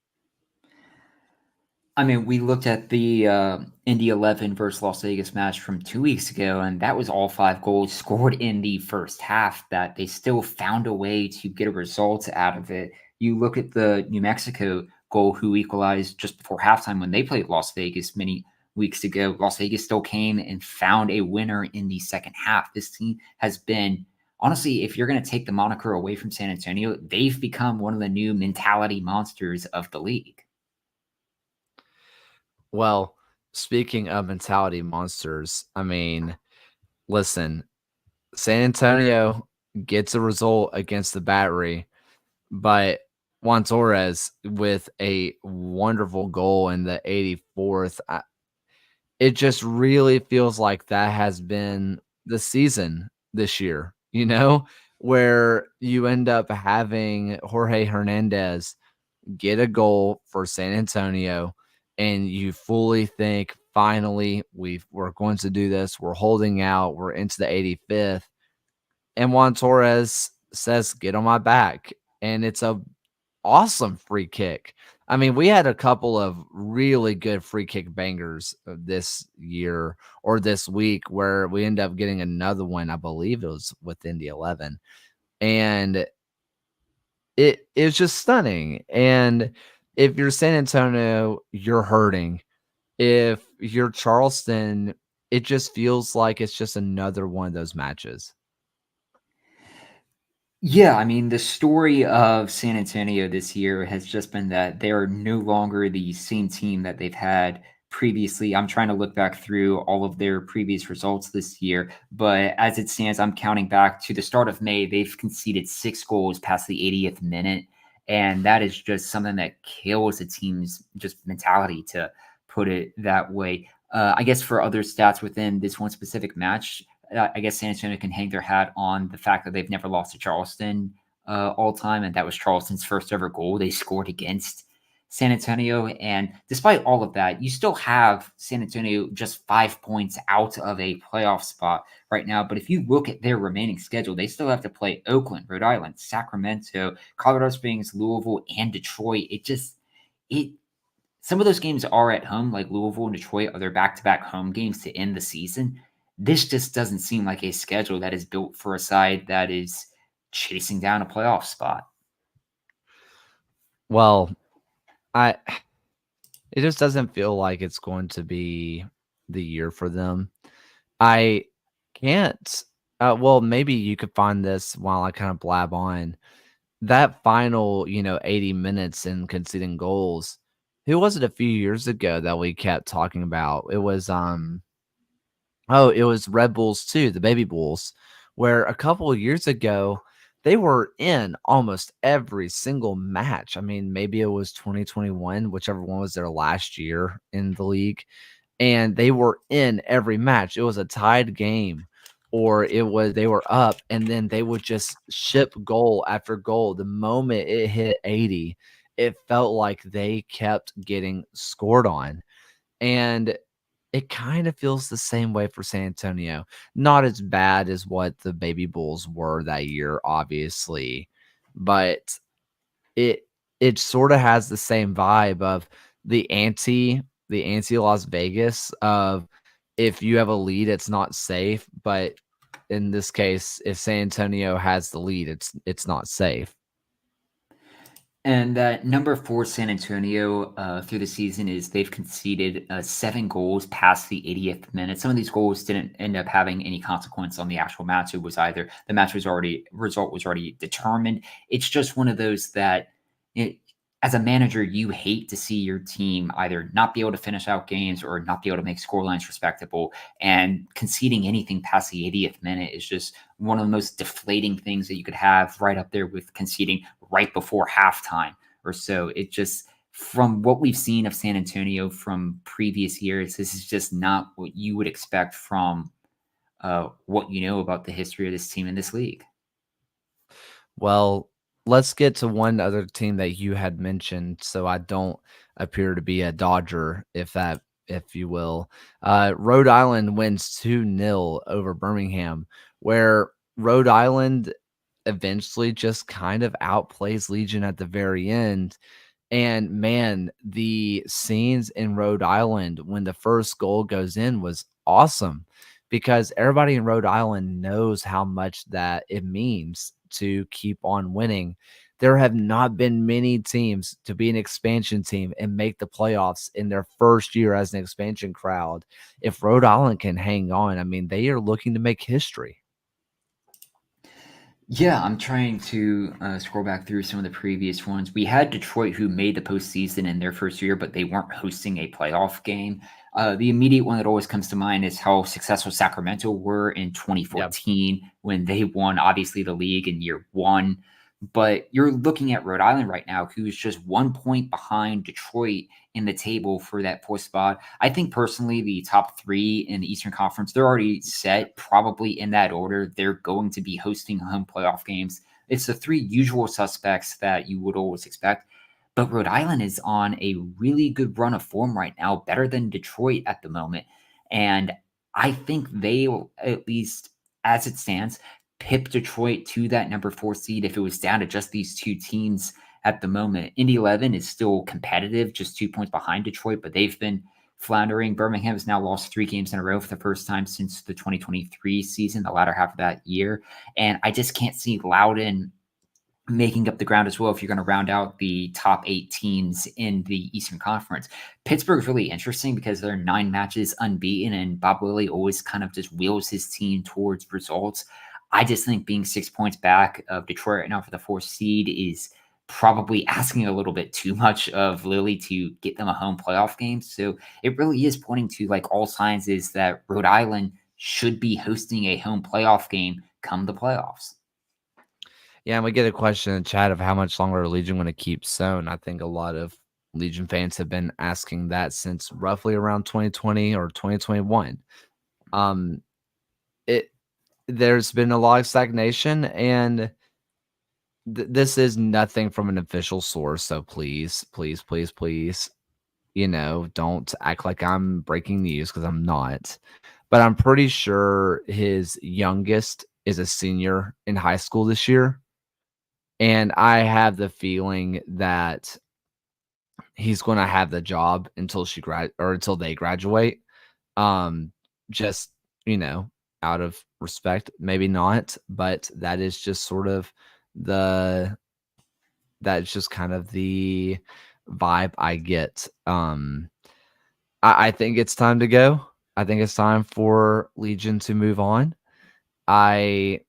I mean, we looked at the Indy 11 versus Las Vegas match from 2 weeks ago, and that was all 5 goals scored in the first half that they still found a way to get a result out of it. You look at the New Mexico goal who equalized just before halftime when they played Las Vegas many weeks ago. Las Vegas still came and found a winner in the second half. This team has been, honestly, if you're going to take the moniker away from San Antonio, they've become one of the new mentality monsters of the league. Well, speaking of mentality monsters, I mean, listen, San Antonio gets a result against the Battery, but Juan Torres with a wonderful goal in the 84th. It just really feels like that has been the season this year, where you end up having Jorge Hernandez get a goal for San Antonio, and you fully think, finally, we're going to do this. We're holding out. We're into the 85th. And Juan Torres says, "Get on my back." And it's a awesome free kick. I mean, we had a couple of really good free kick bangers this year or this week where we end up getting another one. I believe it was within the 11. And it's just stunning. And if you're San Antonio, you're hurting. If you're Charleston, it just feels like it's just another one of those matches. Yeah, I mean, the story of San Antonio this year has just been that they are no longer the same team that they've had previously. I'm trying to look back through all of their previous results this year, but as it stands, I'm counting back to the start of May. They've conceded 6 goals past the 80th minute, and that is just something that kills a team's just mentality, to put it that way. I guess for other stats within this one specific match, I guess San Antonio can hang their hat on the fact that they've never lost to Charleston all time, and that was Charleston's first ever goal they scored against San Antonio. And despite all of that, you still have San Antonio just 5 points out of a playoff spot right now. But if you look at their remaining schedule, they still have to play Oakland, Rhode Island, Sacramento, Colorado Springs, Louisville, and Detroit. It some of those games are at home, like Louisville and Detroit are their back-to-back home games to end the season. This just doesn't seem like a schedule that is built for a side that is chasing down a playoff spot. Well, I it just doesn't feel like it's going to be the year for them. I can't well, maybe you could find this while I kind of blab on. That final, 80 minutes and conceding goals. Who was it a few years ago that we kept talking about? It was it was Red Bulls too, the Baby Bulls, where a couple of years ago they were in almost every single match. I mean, maybe it was 2021, whichever one was their last year in the league, and they were in every match. It was a tied game, or it was they were up, and then they would just ship goal after goal. The moment it hit 80, it felt like they kept getting scored on. And it kind of feels the same way for San Antonio. Not as bad as what the Baby Bulls were that year, obviously, but it it sorta has the same vibe of the anti Las Vegas of, if you have a lead, it's not safe, but in this case, if San Antonio has the lead, it's not safe. And that number four San Antonio through the season is they've conceded 7 goals past the 80th minute. Some of these goals didn't end up having any consequence on the actual match. It was either the match was already result was already determined. It's just one of those that it, as a manager, you hate to see your team either not be able to finish out games or not be able to make scorelines respectable. And conceding anything past the 80th minute is just one of the most deflating things that you could have, right up there with conceding right before halftime or so. It just, from what we've seen of San Antonio from previous years, this is just not what you would expect from what you know about the history of this team in this league. Well, let's get to one other team that you had mentioned, so I don't appear to be a Dodger, if you will. Rhode Island wins 2-0 over Birmingham, where Rhode Island eventually just kind of outplays Legion at the very end. And man, the scenes in Rhode Island when the first goal goes in was awesome, because everybody in Rhode Island knows how much that it means to keep on winning. There have not been many teams to be an expansion team and make the playoffs in their first year as an expansion crowd. If Rhode Island can hang on, I mean, they are looking to make history. Yeah, I'm trying to scroll back through some of the previous ones. We had Detroit, who made the postseason in their first year, but they weren't hosting a playoff game. The immediate one that always comes to mind is how successful Sacramento were in Yeah. 2014 when they won, obviously, the league in year one. But you're looking at Rhode Island right now, who's just 1 point behind Detroit in the table for that fourth spot. I think personally, the top three in the Eastern Conference, they're already set, probably in that order. They're going to be hosting home playoff games. It's the three usual suspects that you would always expect. But Rhode Island is on a really good run of form right now, better than Detroit at the moment. And I think they will, at least as it stands, pip Detroit to that number 4 seed if it was down to just these two teams at the moment. Indy 11 is still competitive, just 2 points behind Detroit, but they've been floundering. Birmingham has now lost 3 games in a row for the first time since the 2023 season, the latter half of that year. And I just can't see Loudoun making up the ground as well if you're going to round out the top 8 teams in the Eastern Conference. Pittsburgh's really interesting because they're 9 matches unbeaten, and Bob Lilly always kind of just wheels his team towards results. I just think being 6 points back of Detroit right now for the 4th seed is probably asking a little bit too much of Lilly to get them a home playoff game. So it really is pointing to, like, all signs is that Rhode Island should be hosting a home playoff game come the playoffs. Yeah, and we get a question in chat of how much longer Legion going to keep Sown. I think a lot of Legion fans have been asking that since roughly around 2020 or 2021. Um, it there's been a lot of stagnation, and this is nothing from an official source. So please, please, please, please, don't act like I'm breaking news because I'm not. But I'm pretty sure his youngest is a senior in high school this year. And I have the feeling that he's going to have the job until until they graduate. Um, just, you know, out of respect, maybe not, but that is just sort of the that's just kind of the vibe I get. I think it's time to go. I think it's time for Legion to move on. I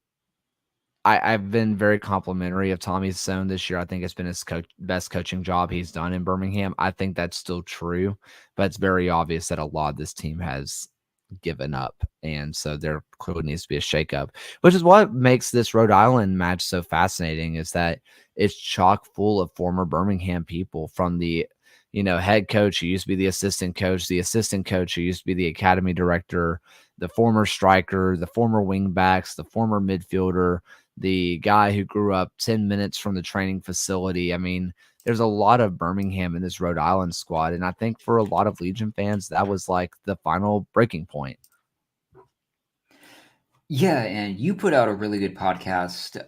I've been very complimentary of Tommy Sohn this year. I think it's been his best coaching job he's done in Birmingham. I think that's still true, but it's very obvious that a lot of this team has given up, and so there clearly needs to be a shakeup, which is what makes this Rhode Island match so fascinating. Is that it's chock full of former Birmingham people, from the head coach who used to be the assistant coach who used to be the academy director, the former striker, the former wingbacks, the former midfielder, the guy who grew up 10 minutes from the training facility. I mean, there's a lot of Birmingham in this Rhode Island squad. And I think for a lot of Legion fans, that was like the final breaking point. Yeah, and you put out a really good podcast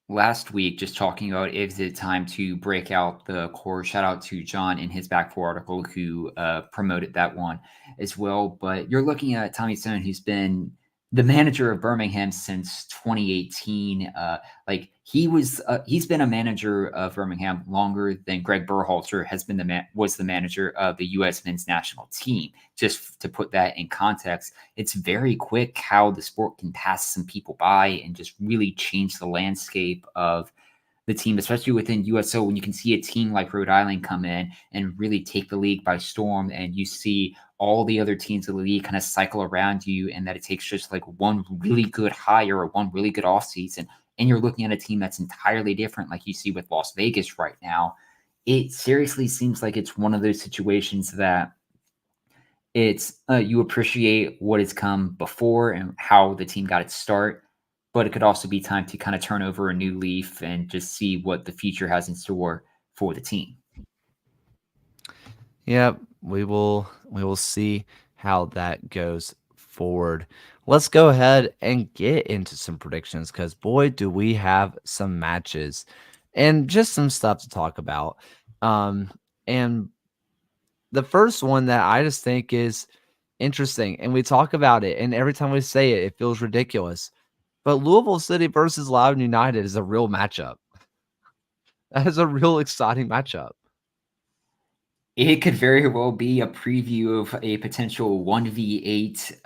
last week just talking about is it time to break out the core. Shout out to John in his back four article who promoted that one as well. But you're looking at Tommy Stone, who's been the manager of Birmingham since 2018. He's been a manager of Birmingham longer than Greg Berhalter has been was the manager of the U.S. men's national team. Just to put that in context, it's very quick how the sport can pass some people by and just really change the landscape of the team, especially within USO, when you can see a team like Rhode Island come in and really take the league by storm, and you see all the other teams of the league kind of cycle around you, and that it takes just like one really good hire or one really good offseason, and you're looking at a team that's entirely different, like you see with Las Vegas right now. It seriously seems like it's one of those situations that it's you appreciate what has come before and how the team got its start, but it could also be time to kind of turn over a new leaf and just see what the future has in store for the team. Yeah, we will see how that goes forward. Let's go ahead and get into some predictions, because boy, do we have some matches and just some stuff to talk about. And the first one that I just think is interesting, and we talk about it, and every time we say it, it feels ridiculous. But Louisville City versus Loudoun United is a real matchup. That is a real exciting matchup. It could very well be a preview of a potential 1v8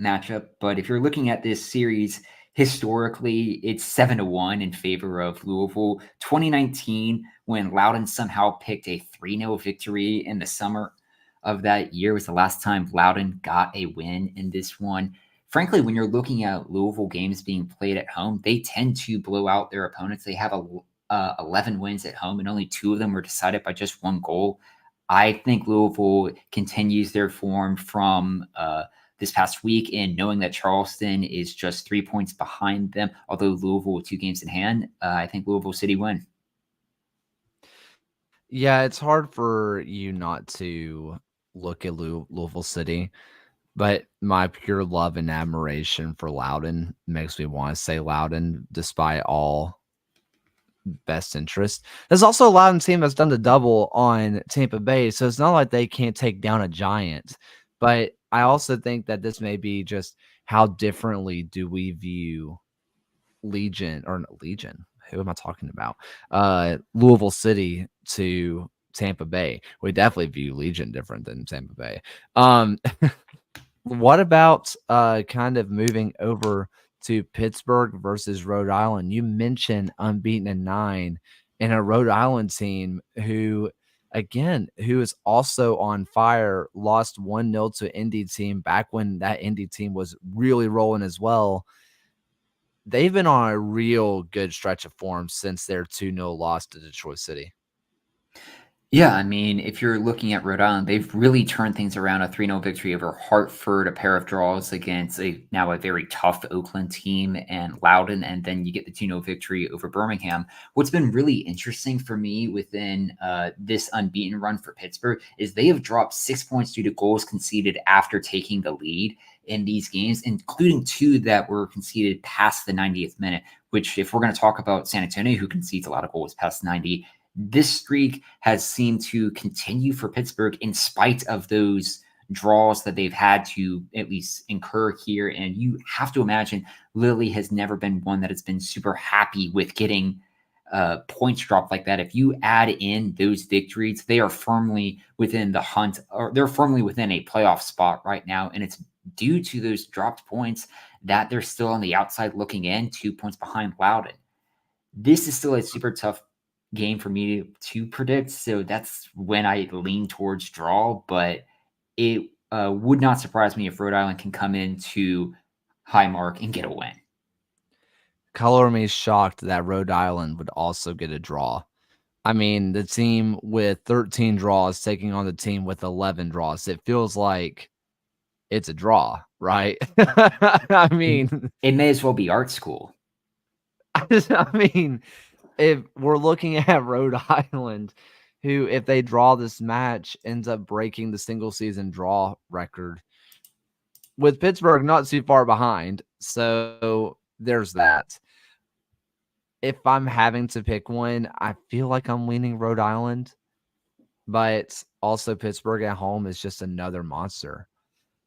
matchup. But if you're looking at this series historically, it's 7-1 in favor of Louisville. 2019, when Loudon somehow picked a 3-0 victory in the summer of that year, was the last time Loudon got a win in this one. Frankly, when you're looking at Louisville games being played at home, they tend to blow out their opponents. They have 11 wins at home, and only 2 of them were decided by just 1 goal. I think Louisville continues their form from this past week, and knowing that Charleston is just 3 points behind them, although Louisville with 2 games in hand, I think Louisville City win. Yeah, it's hard for you not to look at Louisville City, but my pure love and admiration for Loudon makes me want to say Loudon despite all best interest. There's also a Loudon team that's done the double on Tampa Bay, so it's not like they can't take down a giant. But I also think that this may be just how differently do we view Legion. Who am I talking about? Louisville City to Tampa Bay. We definitely view Legion different than Tampa Bay. What about kind of moving over to Pittsburgh versus Rhode Island? You mentioned unbeaten in 9 and a Rhode Island team who is also on fire, lost 1-0 to an Indy team back when that Indy team was really rolling as well. They've been on a real good stretch of form since their 2-0 loss to Detroit City. Yeah, I mean, if you're looking at Rhode Island, they've really turned things around. A 3-0 victory over Hartford, a pair of draws against now a very tough Oakland team and Loudoun, and then you get the 2-0 victory over Birmingham. What's been really interesting for me within this unbeaten run for Pittsburgh is they have dropped 6 points due to goals conceded after taking the lead in these games, including 2 that were conceded past the 90th minute, which if we're going to talk about San Antonio, who concedes a lot of goals past 90, this streak has seemed to continue for Pittsburgh in spite of those draws that they've had to at least incur here. And you have to imagine Lily has never been one that has been super happy with getting points dropped like that. If you add in those victories, they are firmly within the hunt, or they're firmly within a playoff spot right now. And it's due to those dropped points that they're still on the outside looking in, 2 points behind Loudoun. This is still a super tough game for me to predict, so that's when I lean towards draw, but it would not surprise me if Rhode Island can come into Highmark and get a win. Color me shocked that Rhode Island would also get a draw. I mean, the team with 13 draws taking on the team with 11 draws. It feels like it's a draw, right? I mean, it may as well be art school. I mean, if we're looking at Rhode Island, who, if they draw this match, ends up breaking the single season draw record, with Pittsburgh not too far behind. So there's that. If I'm having to pick one, I feel like I'm leaning Rhode Island, but also Pittsburgh at home is just another monster.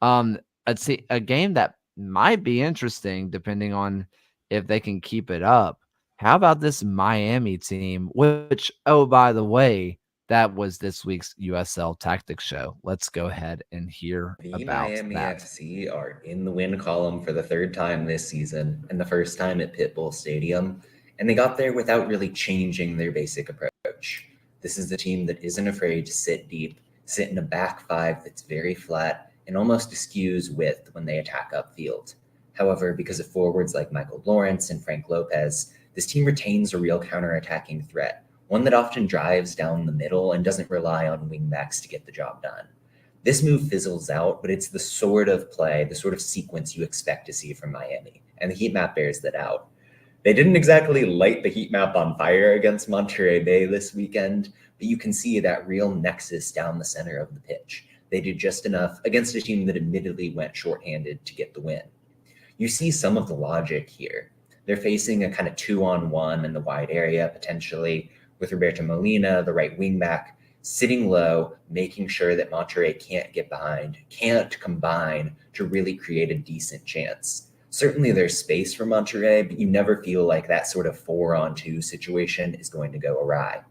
A game that might be interesting depending on if they can keep it up. How about this Miami team, which, oh, by the way, that was this week's USL Tactics Show. Let's go ahead and hear The about Miami that. FC are in the win column for the 3rd time this season and the first time at Pitbull Stadium, and they got there without really changing their basic approach. This is the team that isn't afraid to sit deep, sit in a back 5 that's very flat, and almost eschews width when they attack upfield. However, because of forwards like Michael Lawrence and Frank Lopez, this team retains a real counterattacking threat, one that often drives down the middle and doesn't rely on wingbacks to get the job done. This move fizzles out, but it's the sort of play, the sort of sequence you expect to see from Miami, and the heat map bears that out. They didn't exactly light the heat map on fire against Monterey Bay this weekend, but you can see that real nexus down the center of the pitch. They did just enough against a team that admittedly went shorthanded to get the win. You see some of the logic here. They're facing a kind of 2-on-1 in the wide area, potentially, with Roberto Molina, the right wingback, sitting low, making sure that Monterey can't get behind, can't combine to really create a decent chance. Certainly there's space for Monterey, but you never feel like that sort of 4-on-2 situation is going to go awry.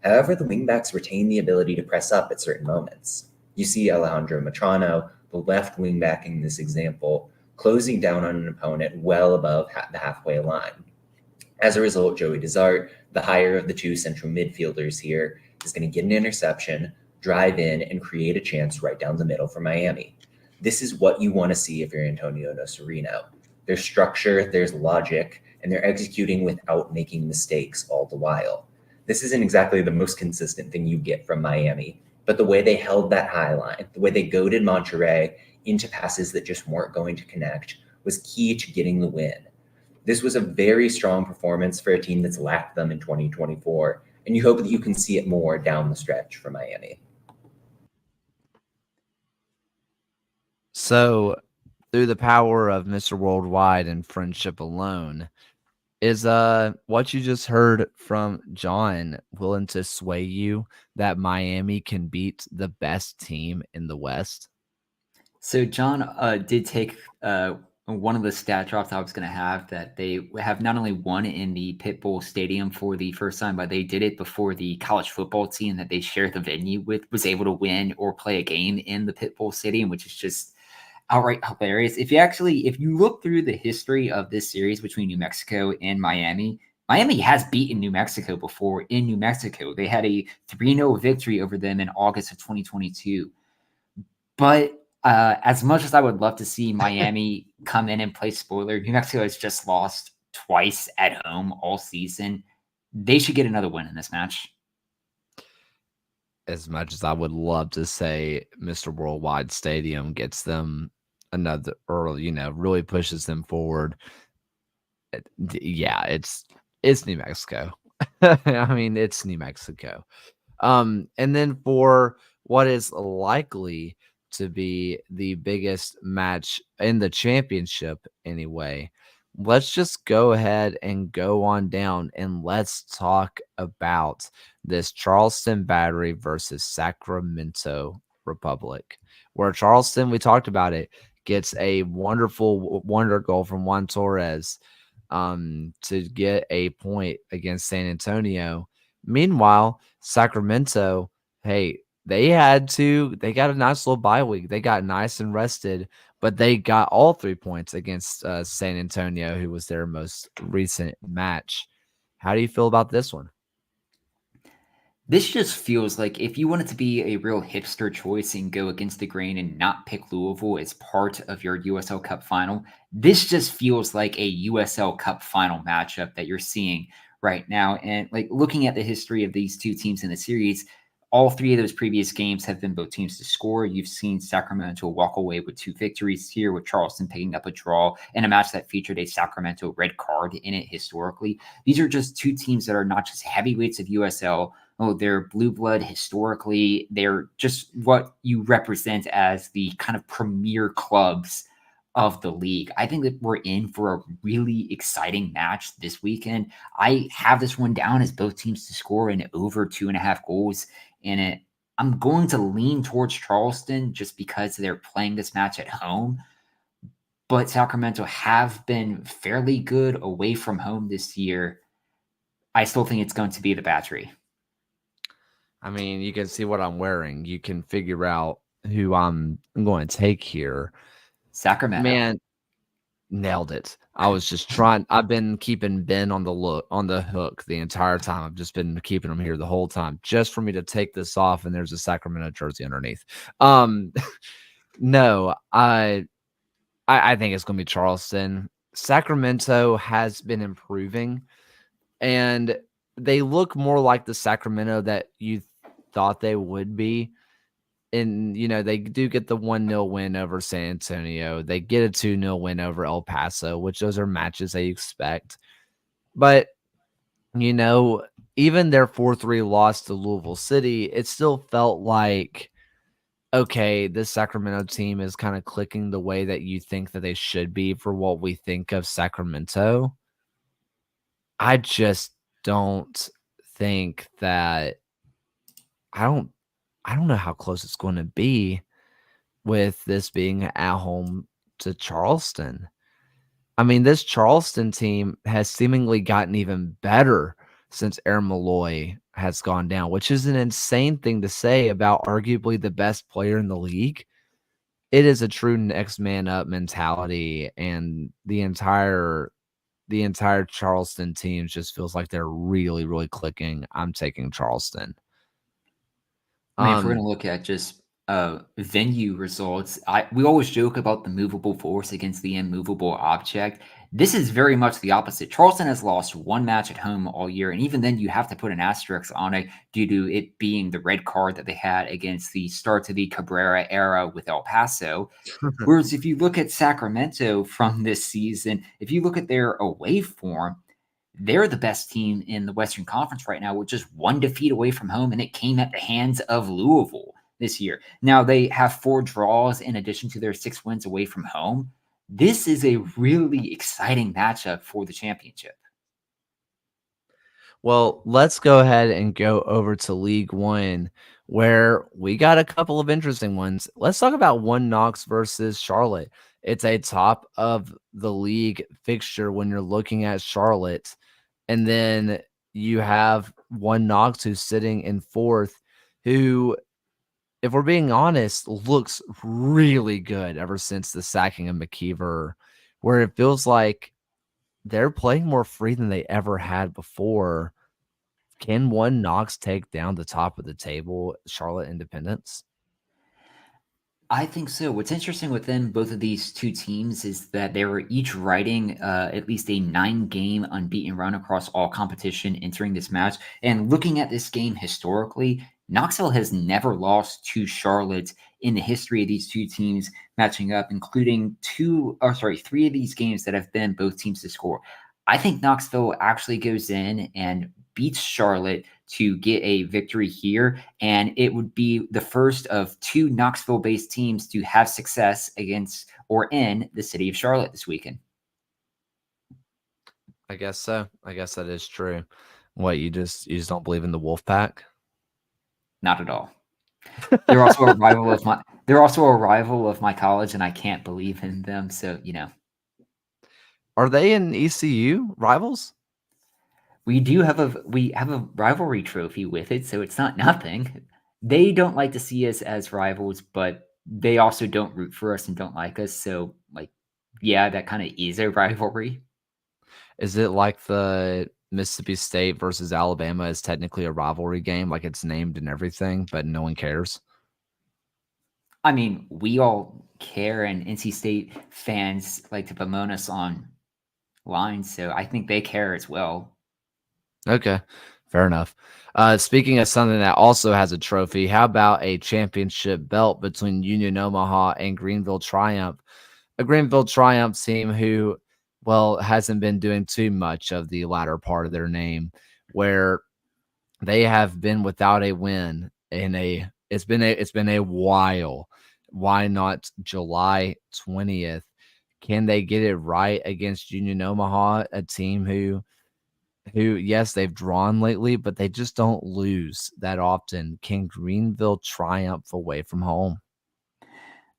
However, the wingbacks retain the ability to press up at certain moments. You see Alejandro Matrano, the left wingback in this example, closing down on an opponent well above the halfway line. As a result, Joey Desart, the higher of the two central midfielders here, is going to get an interception, drive in, and create a chance right down the middle for Miami. This is what you want to see if you're Antonio Nocerino. There's structure, there's logic, and they're executing without making mistakes all the while. This isn't exactly the most consistent thing you get from Miami, but the way they held that high line, the way they goaded Monterrey into passes that just weren't going to connect, was key to getting the win. This was a very strong performance for a team that's lacked them in 2024, and you hope that you can see it more down the stretch for Miami. So, through the power of Mr. Worldwide and friendship alone, is what you just heard from John willing to sway you that Miami can beat the best team in the West? So John did take one of the stat drops I was going to have, that they have not only won in the Pitbull Stadium for the first time, but they did it before the college football team that they shared the venue with was able to win or play a game in the Pitbull Stadium, which is just outright hilarious. If you look through the history of this series between New Mexico and Miami, Miami has beaten New Mexico before in New Mexico. They had a 3-0 victory over them in August of 2022. But as much as I would love to see Miami come in and play spoiler, New Mexico has just lost twice at home all season. They should get another win in this match. As much as I would love to say Mr. Worldwide Stadium gets them another, or really pushes them forward. Yeah, it's New Mexico. I mean, it's New Mexico. And then for what is likely to be the biggest match in the championship anyway, let's just go ahead and go on down and let's talk about this Charleston Battery versus Sacramento Republic, where Charleston, we talked about it, gets a wonderful wonder goal from Juan Torres to get a point against San Antonio. Meanwhile, Sacramento, hey, they got a nice little bye week. They got nice and rested, but they got all 3 points against San Antonio, who was their most recent match. How do you feel about this one? This just feels like if you wanted to be a real hipster choice and go against the grain and not pick Louisville as part of your USL Cup final, this just feels like a USL Cup final matchup that you're seeing right now. And like looking at the history of these two teams in the series, all 3 of those previous games have been both teams to score. You've seen Sacramento walk away with 2 victories here, with Charleston picking up a draw in a match that featured a Sacramento red card in it historically. These are just 2 teams that are not just heavyweights of USL. Oh, they're blue blood historically. They're just what you represent as the kind of premier clubs of the league. I think that we're in for a really exciting match this weekend. I have this one down as both teams to score in over 2.5 goals in it. I'm going to lean towards Charleston just because they're playing this match at home. But Sacramento have been fairly good away from home this year. I still think it's going to be the Battery. I mean, you can see what I'm wearing. You can figure out who I'm going to take here. Sacramento. Man, nailed it. I was just trying. I've been keeping Ben on the hook the entire time. I've just been keeping him here the whole time, just for me to take this off. And there's a Sacramento jersey underneath. No, I think it's going to be Charleston. Sacramento has been improving, and they look more like the Sacramento that you thought they would be. And, they do get the 1-0 win over San Antonio. They get a 2-0 win over El Paso, which those are matches they expect. But, even their 4-3 loss to Louisville City, it still felt like, okay, this Sacramento team is kind of clicking the way that you think that they should be for what we think of Sacramento. I just don't think that I don't know how close it's going to be with this being at home to Charleston. I mean, this Charleston team has seemingly gotten even better since Aaron Malloy has gone down, which is an insane thing to say about arguably the best player in the league. it is a true next man up mentality, and the entire Charleston team just feels like they're really, really clicking. I'm taking Charleston. I mean, if we're gonna look at just venue results, we always joke about the movable force against the immovable object. This is very much the opposite. Charleston has lost one match at home all year, and even then, you have to put an asterisk on it due to it being the red card that they had against the start to the Cabrera era with El Paso. Whereas if you look at Sacramento from this season, if you look at their away form, they're the best team in the Western Conference right now with just one defeat away from home, and it came at the hands of Louisville this year. Now they have 4 draws in addition to their 6 wins away from home. This is a really exciting matchup for the championship. Well, let's go ahead and go over to League One, where we got a couple of interesting ones. Let's talk about One Knox versus Charlotte. It's a top of the league fixture when you're looking at Charlotte. And then you have One Knox who's sitting in fourth, who, if we're being honest, looks really good ever since the sacking of McKeever, where it feels like they're playing more free than they ever had before. Can One Knox take down the top of the table, Charlotte Independence? I think so. What's interesting within both of these two teams is that they were each riding at least a 9-game unbeaten run across all competition entering this match. And looking at this game historically, Knoxville has never lost to Charlotte in the history of these two teams matching up, including 3 of these games that have been both teams to score. I think Knoxville actually goes in and beats Charlotte to get a victory here, and it would be the first of 2 Knoxville-based teams to have success against or in the city of Charlotte this weekend. I guess so. I guess that is true. What, you just don't believe in the Wolfpack? Not at all. They're also a rival of my. They're also a rival of my college, and I can't believe in them. So Are they in ECU rivals? we have a rivalry trophy with it, so it's not nothing. They don't like to see us as rivals, but they also don't root for us and don't like us. So, yeah, that kind of is a rivalry. Is it like the Mississippi State versus Alabama is technically a rivalry game, like it's named and everything, but no one cares? I mean, we all care, and NC State fans like to bemoan us online, so I think they care as well. Okay, fair enough. Speaking of something that also has a trophy, how about a championship belt between Union Omaha and Greenville Triumph? A Greenville Triumph team who, well, hasn't been doing too much of the latter part of their name, where they have been without a win it's been a while. Why not July 20th? Can they get it right against Union Omaha, a team who yes, they've drawn lately, but they just don't lose that often? Can Greenville triumph away from home?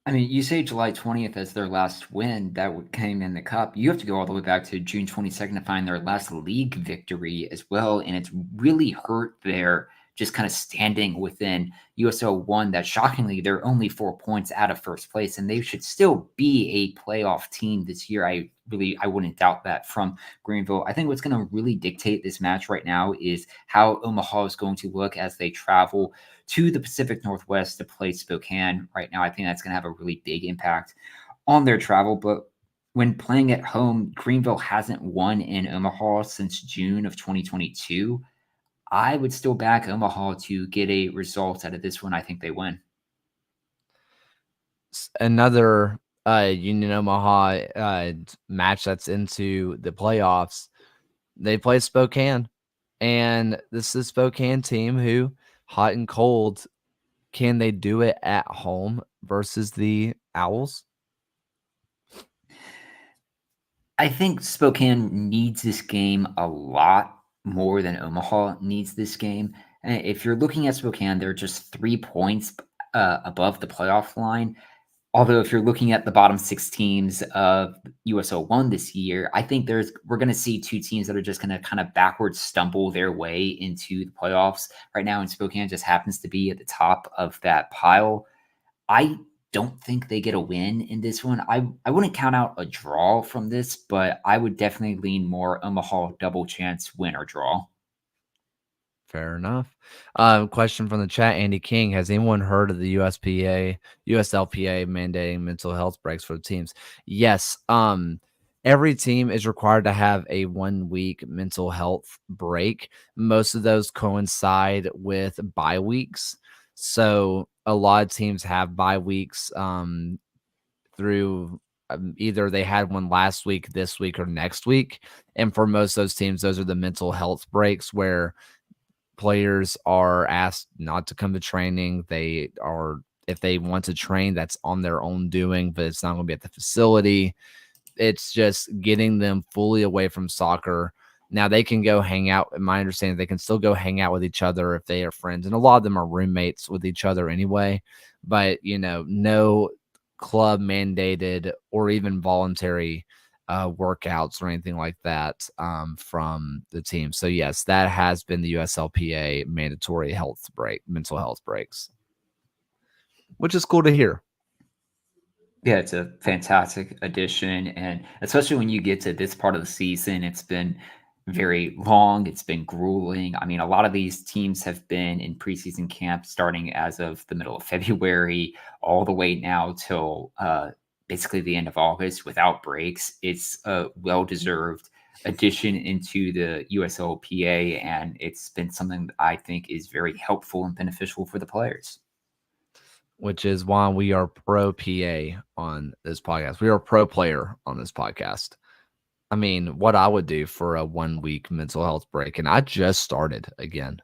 I mean, you say July 20th as their last win that came in the cup. You have to go all the way back to June 22nd to find their last league victory as well. And it's really hurt their just kind of standing within USL 1 that shockingly they're only 4 points out of first place, and they should still be a playoff team this year. I wouldn't doubt that from Greenville. I think what's going to really dictate this match right now is how Omaha is going to look as they travel to the Pacific Northwest to play Spokane right now. I think that's going to have a really big impact on their travel. But when playing at home, Greenville hasn't won in Omaha since June of 2022. I would still back Omaha to get a result out of this one. I think they win. Another Union Omaha match that's into the playoffs. They play Spokane, and this is Spokane team who, hot and cold, can they do it at home versus the Owls? I think Spokane needs this game a lot more than Omaha needs this game. And if you're looking at Spokane, they're just 3 points above the playoff line. Although if you're looking at the bottom 6 teams of USL 1 this year, I think we're going to see 2 teams that are just going to kind of backwards stumble their way into the playoffs right now. And Spokane just happens to be at the top of that pile. I don't think they get a win in this one. I wouldn't count out a draw from this, but I would definitely lean more Omaha double chance win or draw. Fair enough. Question from the chat, Andy King. Has anyone heard of the USLPA mandating mental health breaks for the teams? Yes. Every team is required to have a 1 week mental health break. Most of those coincide with bye weeks. So a lot of teams have bye weeks through either they had one last week, this week, or next week. And for most of those teams, those are the mental health breaks where players are asked not to come to training. They are, if they want to train, that's on their own doing, but it's not going to be at the facility. It's just getting them fully away from soccer. Now they can go hang out. In my understanding, they can still go hang out with each other if they are friends. And a lot of them are roommates with each other anyway. But, no club mandated or even voluntary workouts or anything like that from the team. So yes, that has been the USLPA mandatory mental health breaks, which is cool to hear. Yeah, it's a fantastic addition. And especially when you get to this part of the season, it's been very long. It's been grueling. I mean, a lot of these teams have been in preseason camp starting as of the middle of February, all the way now till basically the end of August without breaks. It's a well-deserved addition into the USOPA, and it's been something that I think is very helpful and beneficial for the players. Which is why we are pro PA on this podcast. We are pro player on this podcast. I mean, what I would do for a 1 week mental health break, and I just started again.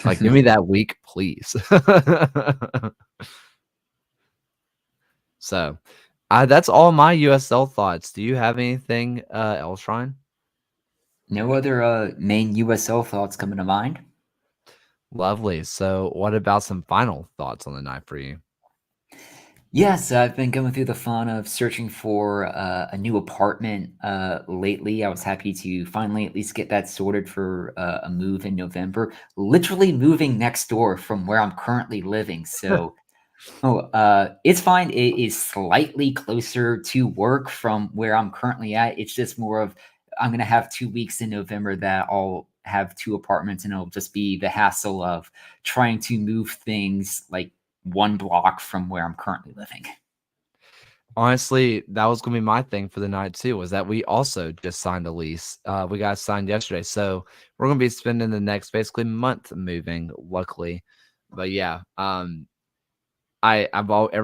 Like, give me that week, please. So, that's all my USL thoughts. Do you have anything else, Ryan? No other main USL thoughts coming to mind? Lovely. So, what about some final thoughts on the night for you? Yes, I've been going through the fun of searching for a new apartment lately. I was happy to finally at least get that sorted for a move in November. Literally moving next door from where I'm currently living. So, it's fine. It is slightly closer to work from where I'm currently at. It's just more of I'm going to have 2 weeks in November that I'll have two apartments, and it'll just be the hassle of trying to move things like one block from where I'm currently living. Honestly, that was gonna be my thing for the night too, was that we also just signed a lease. We got signed yesterday, so we're gonna be spending the next basically month moving, luckily. But yeah, every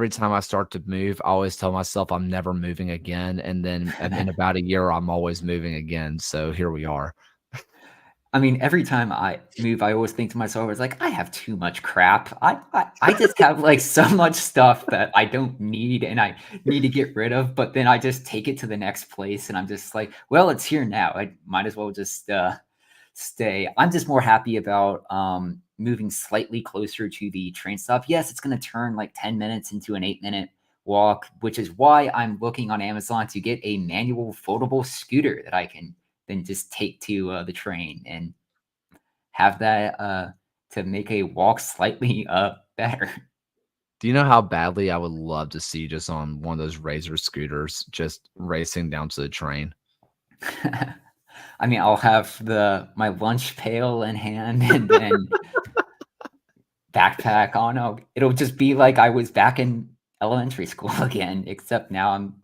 time I start to move, I always tell myself I'm never moving again, and then in about a year, I'm always moving again. So here we are. I mean, every time I move, I always think to myself, I was like, I have too much crap. I just have like so much stuff that I don't need and I need to get rid of. But then I just take it to the next place and I'm just like, well, it's here now. I might as well just stay. I'm just more happy about moving slightly closer to the train stop. Yes, it's going to turn like 10 minutes into an 8-minute walk, which is why I'm looking on Amazon to get a manual foldable scooter that I can then just take to the train and have that to make a walk slightly better. Do you know how badly I would love to see just on one of those Razor scooters, just racing down to the train? I mean, I'll have my lunch pail in hand and then backpack on. It'll just be like I was back in elementary school again, except now I'm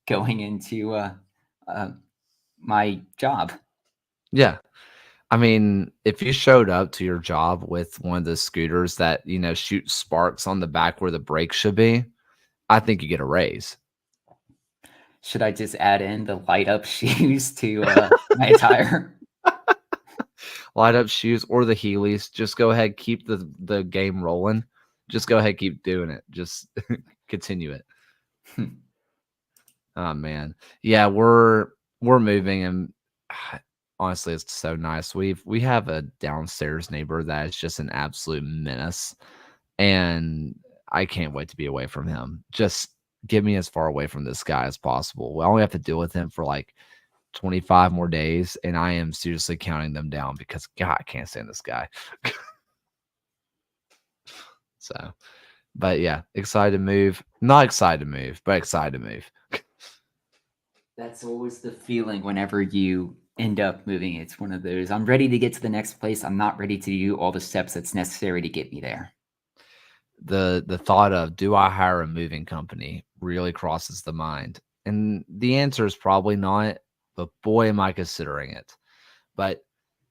going into my job. Yeah. I mean, if you showed up to your job with one of the scooters that, shoot sparks on the back where the brakes should be, I think you get a raise. Should I just add in the light up shoes to my attire? Light up shoes or the Heelys. Just go ahead, keep the game rolling. Just go ahead, keep doing it. Just continue it. Oh man. Yeah, we're moving, and honestly, it's so nice. We have a downstairs neighbor that is just an absolute menace, and I can't wait to be away from him. Just get me as far away from this guy as possible. We only have to deal with him for like 25 more days, and I am seriously counting them down because God, I can't stand this guy. So, But yeah, excited to move. Not excited to move, but excited to move. That's always the feeling whenever you end up moving. It's one of those, I'm ready to get to the next place. I'm not ready to do all the steps that's necessary to get me there. The thought of, do I hire a moving company, really crosses the mind. And the answer is probably not, but boy, am I considering it. But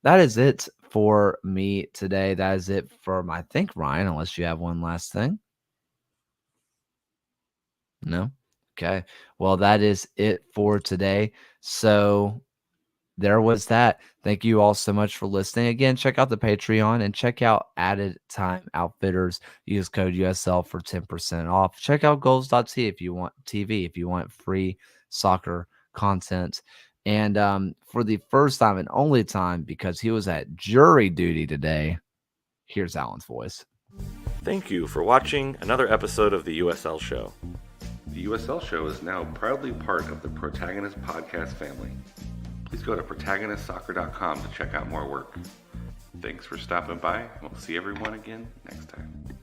that is it for me today. That is it for I think, Ryan, unless you have one last thing. No? Okay. Well, that is it for today. So there was that. Thank you all so much for listening. Again, check out the Patreon and check out Added Time Outfitters. Use code USL for 10% off. Check out goals.t if you want free soccer content. And for the first time and only time, because he was at jury duty today, here's Alan's voice. Thank you for watching another episode of the USL Show. The USL Show is now proudly part of the Protagonist podcast family. Please go to protagonistsoccer.com to check out more work. Thanks for stopping by. We'll see everyone again next time.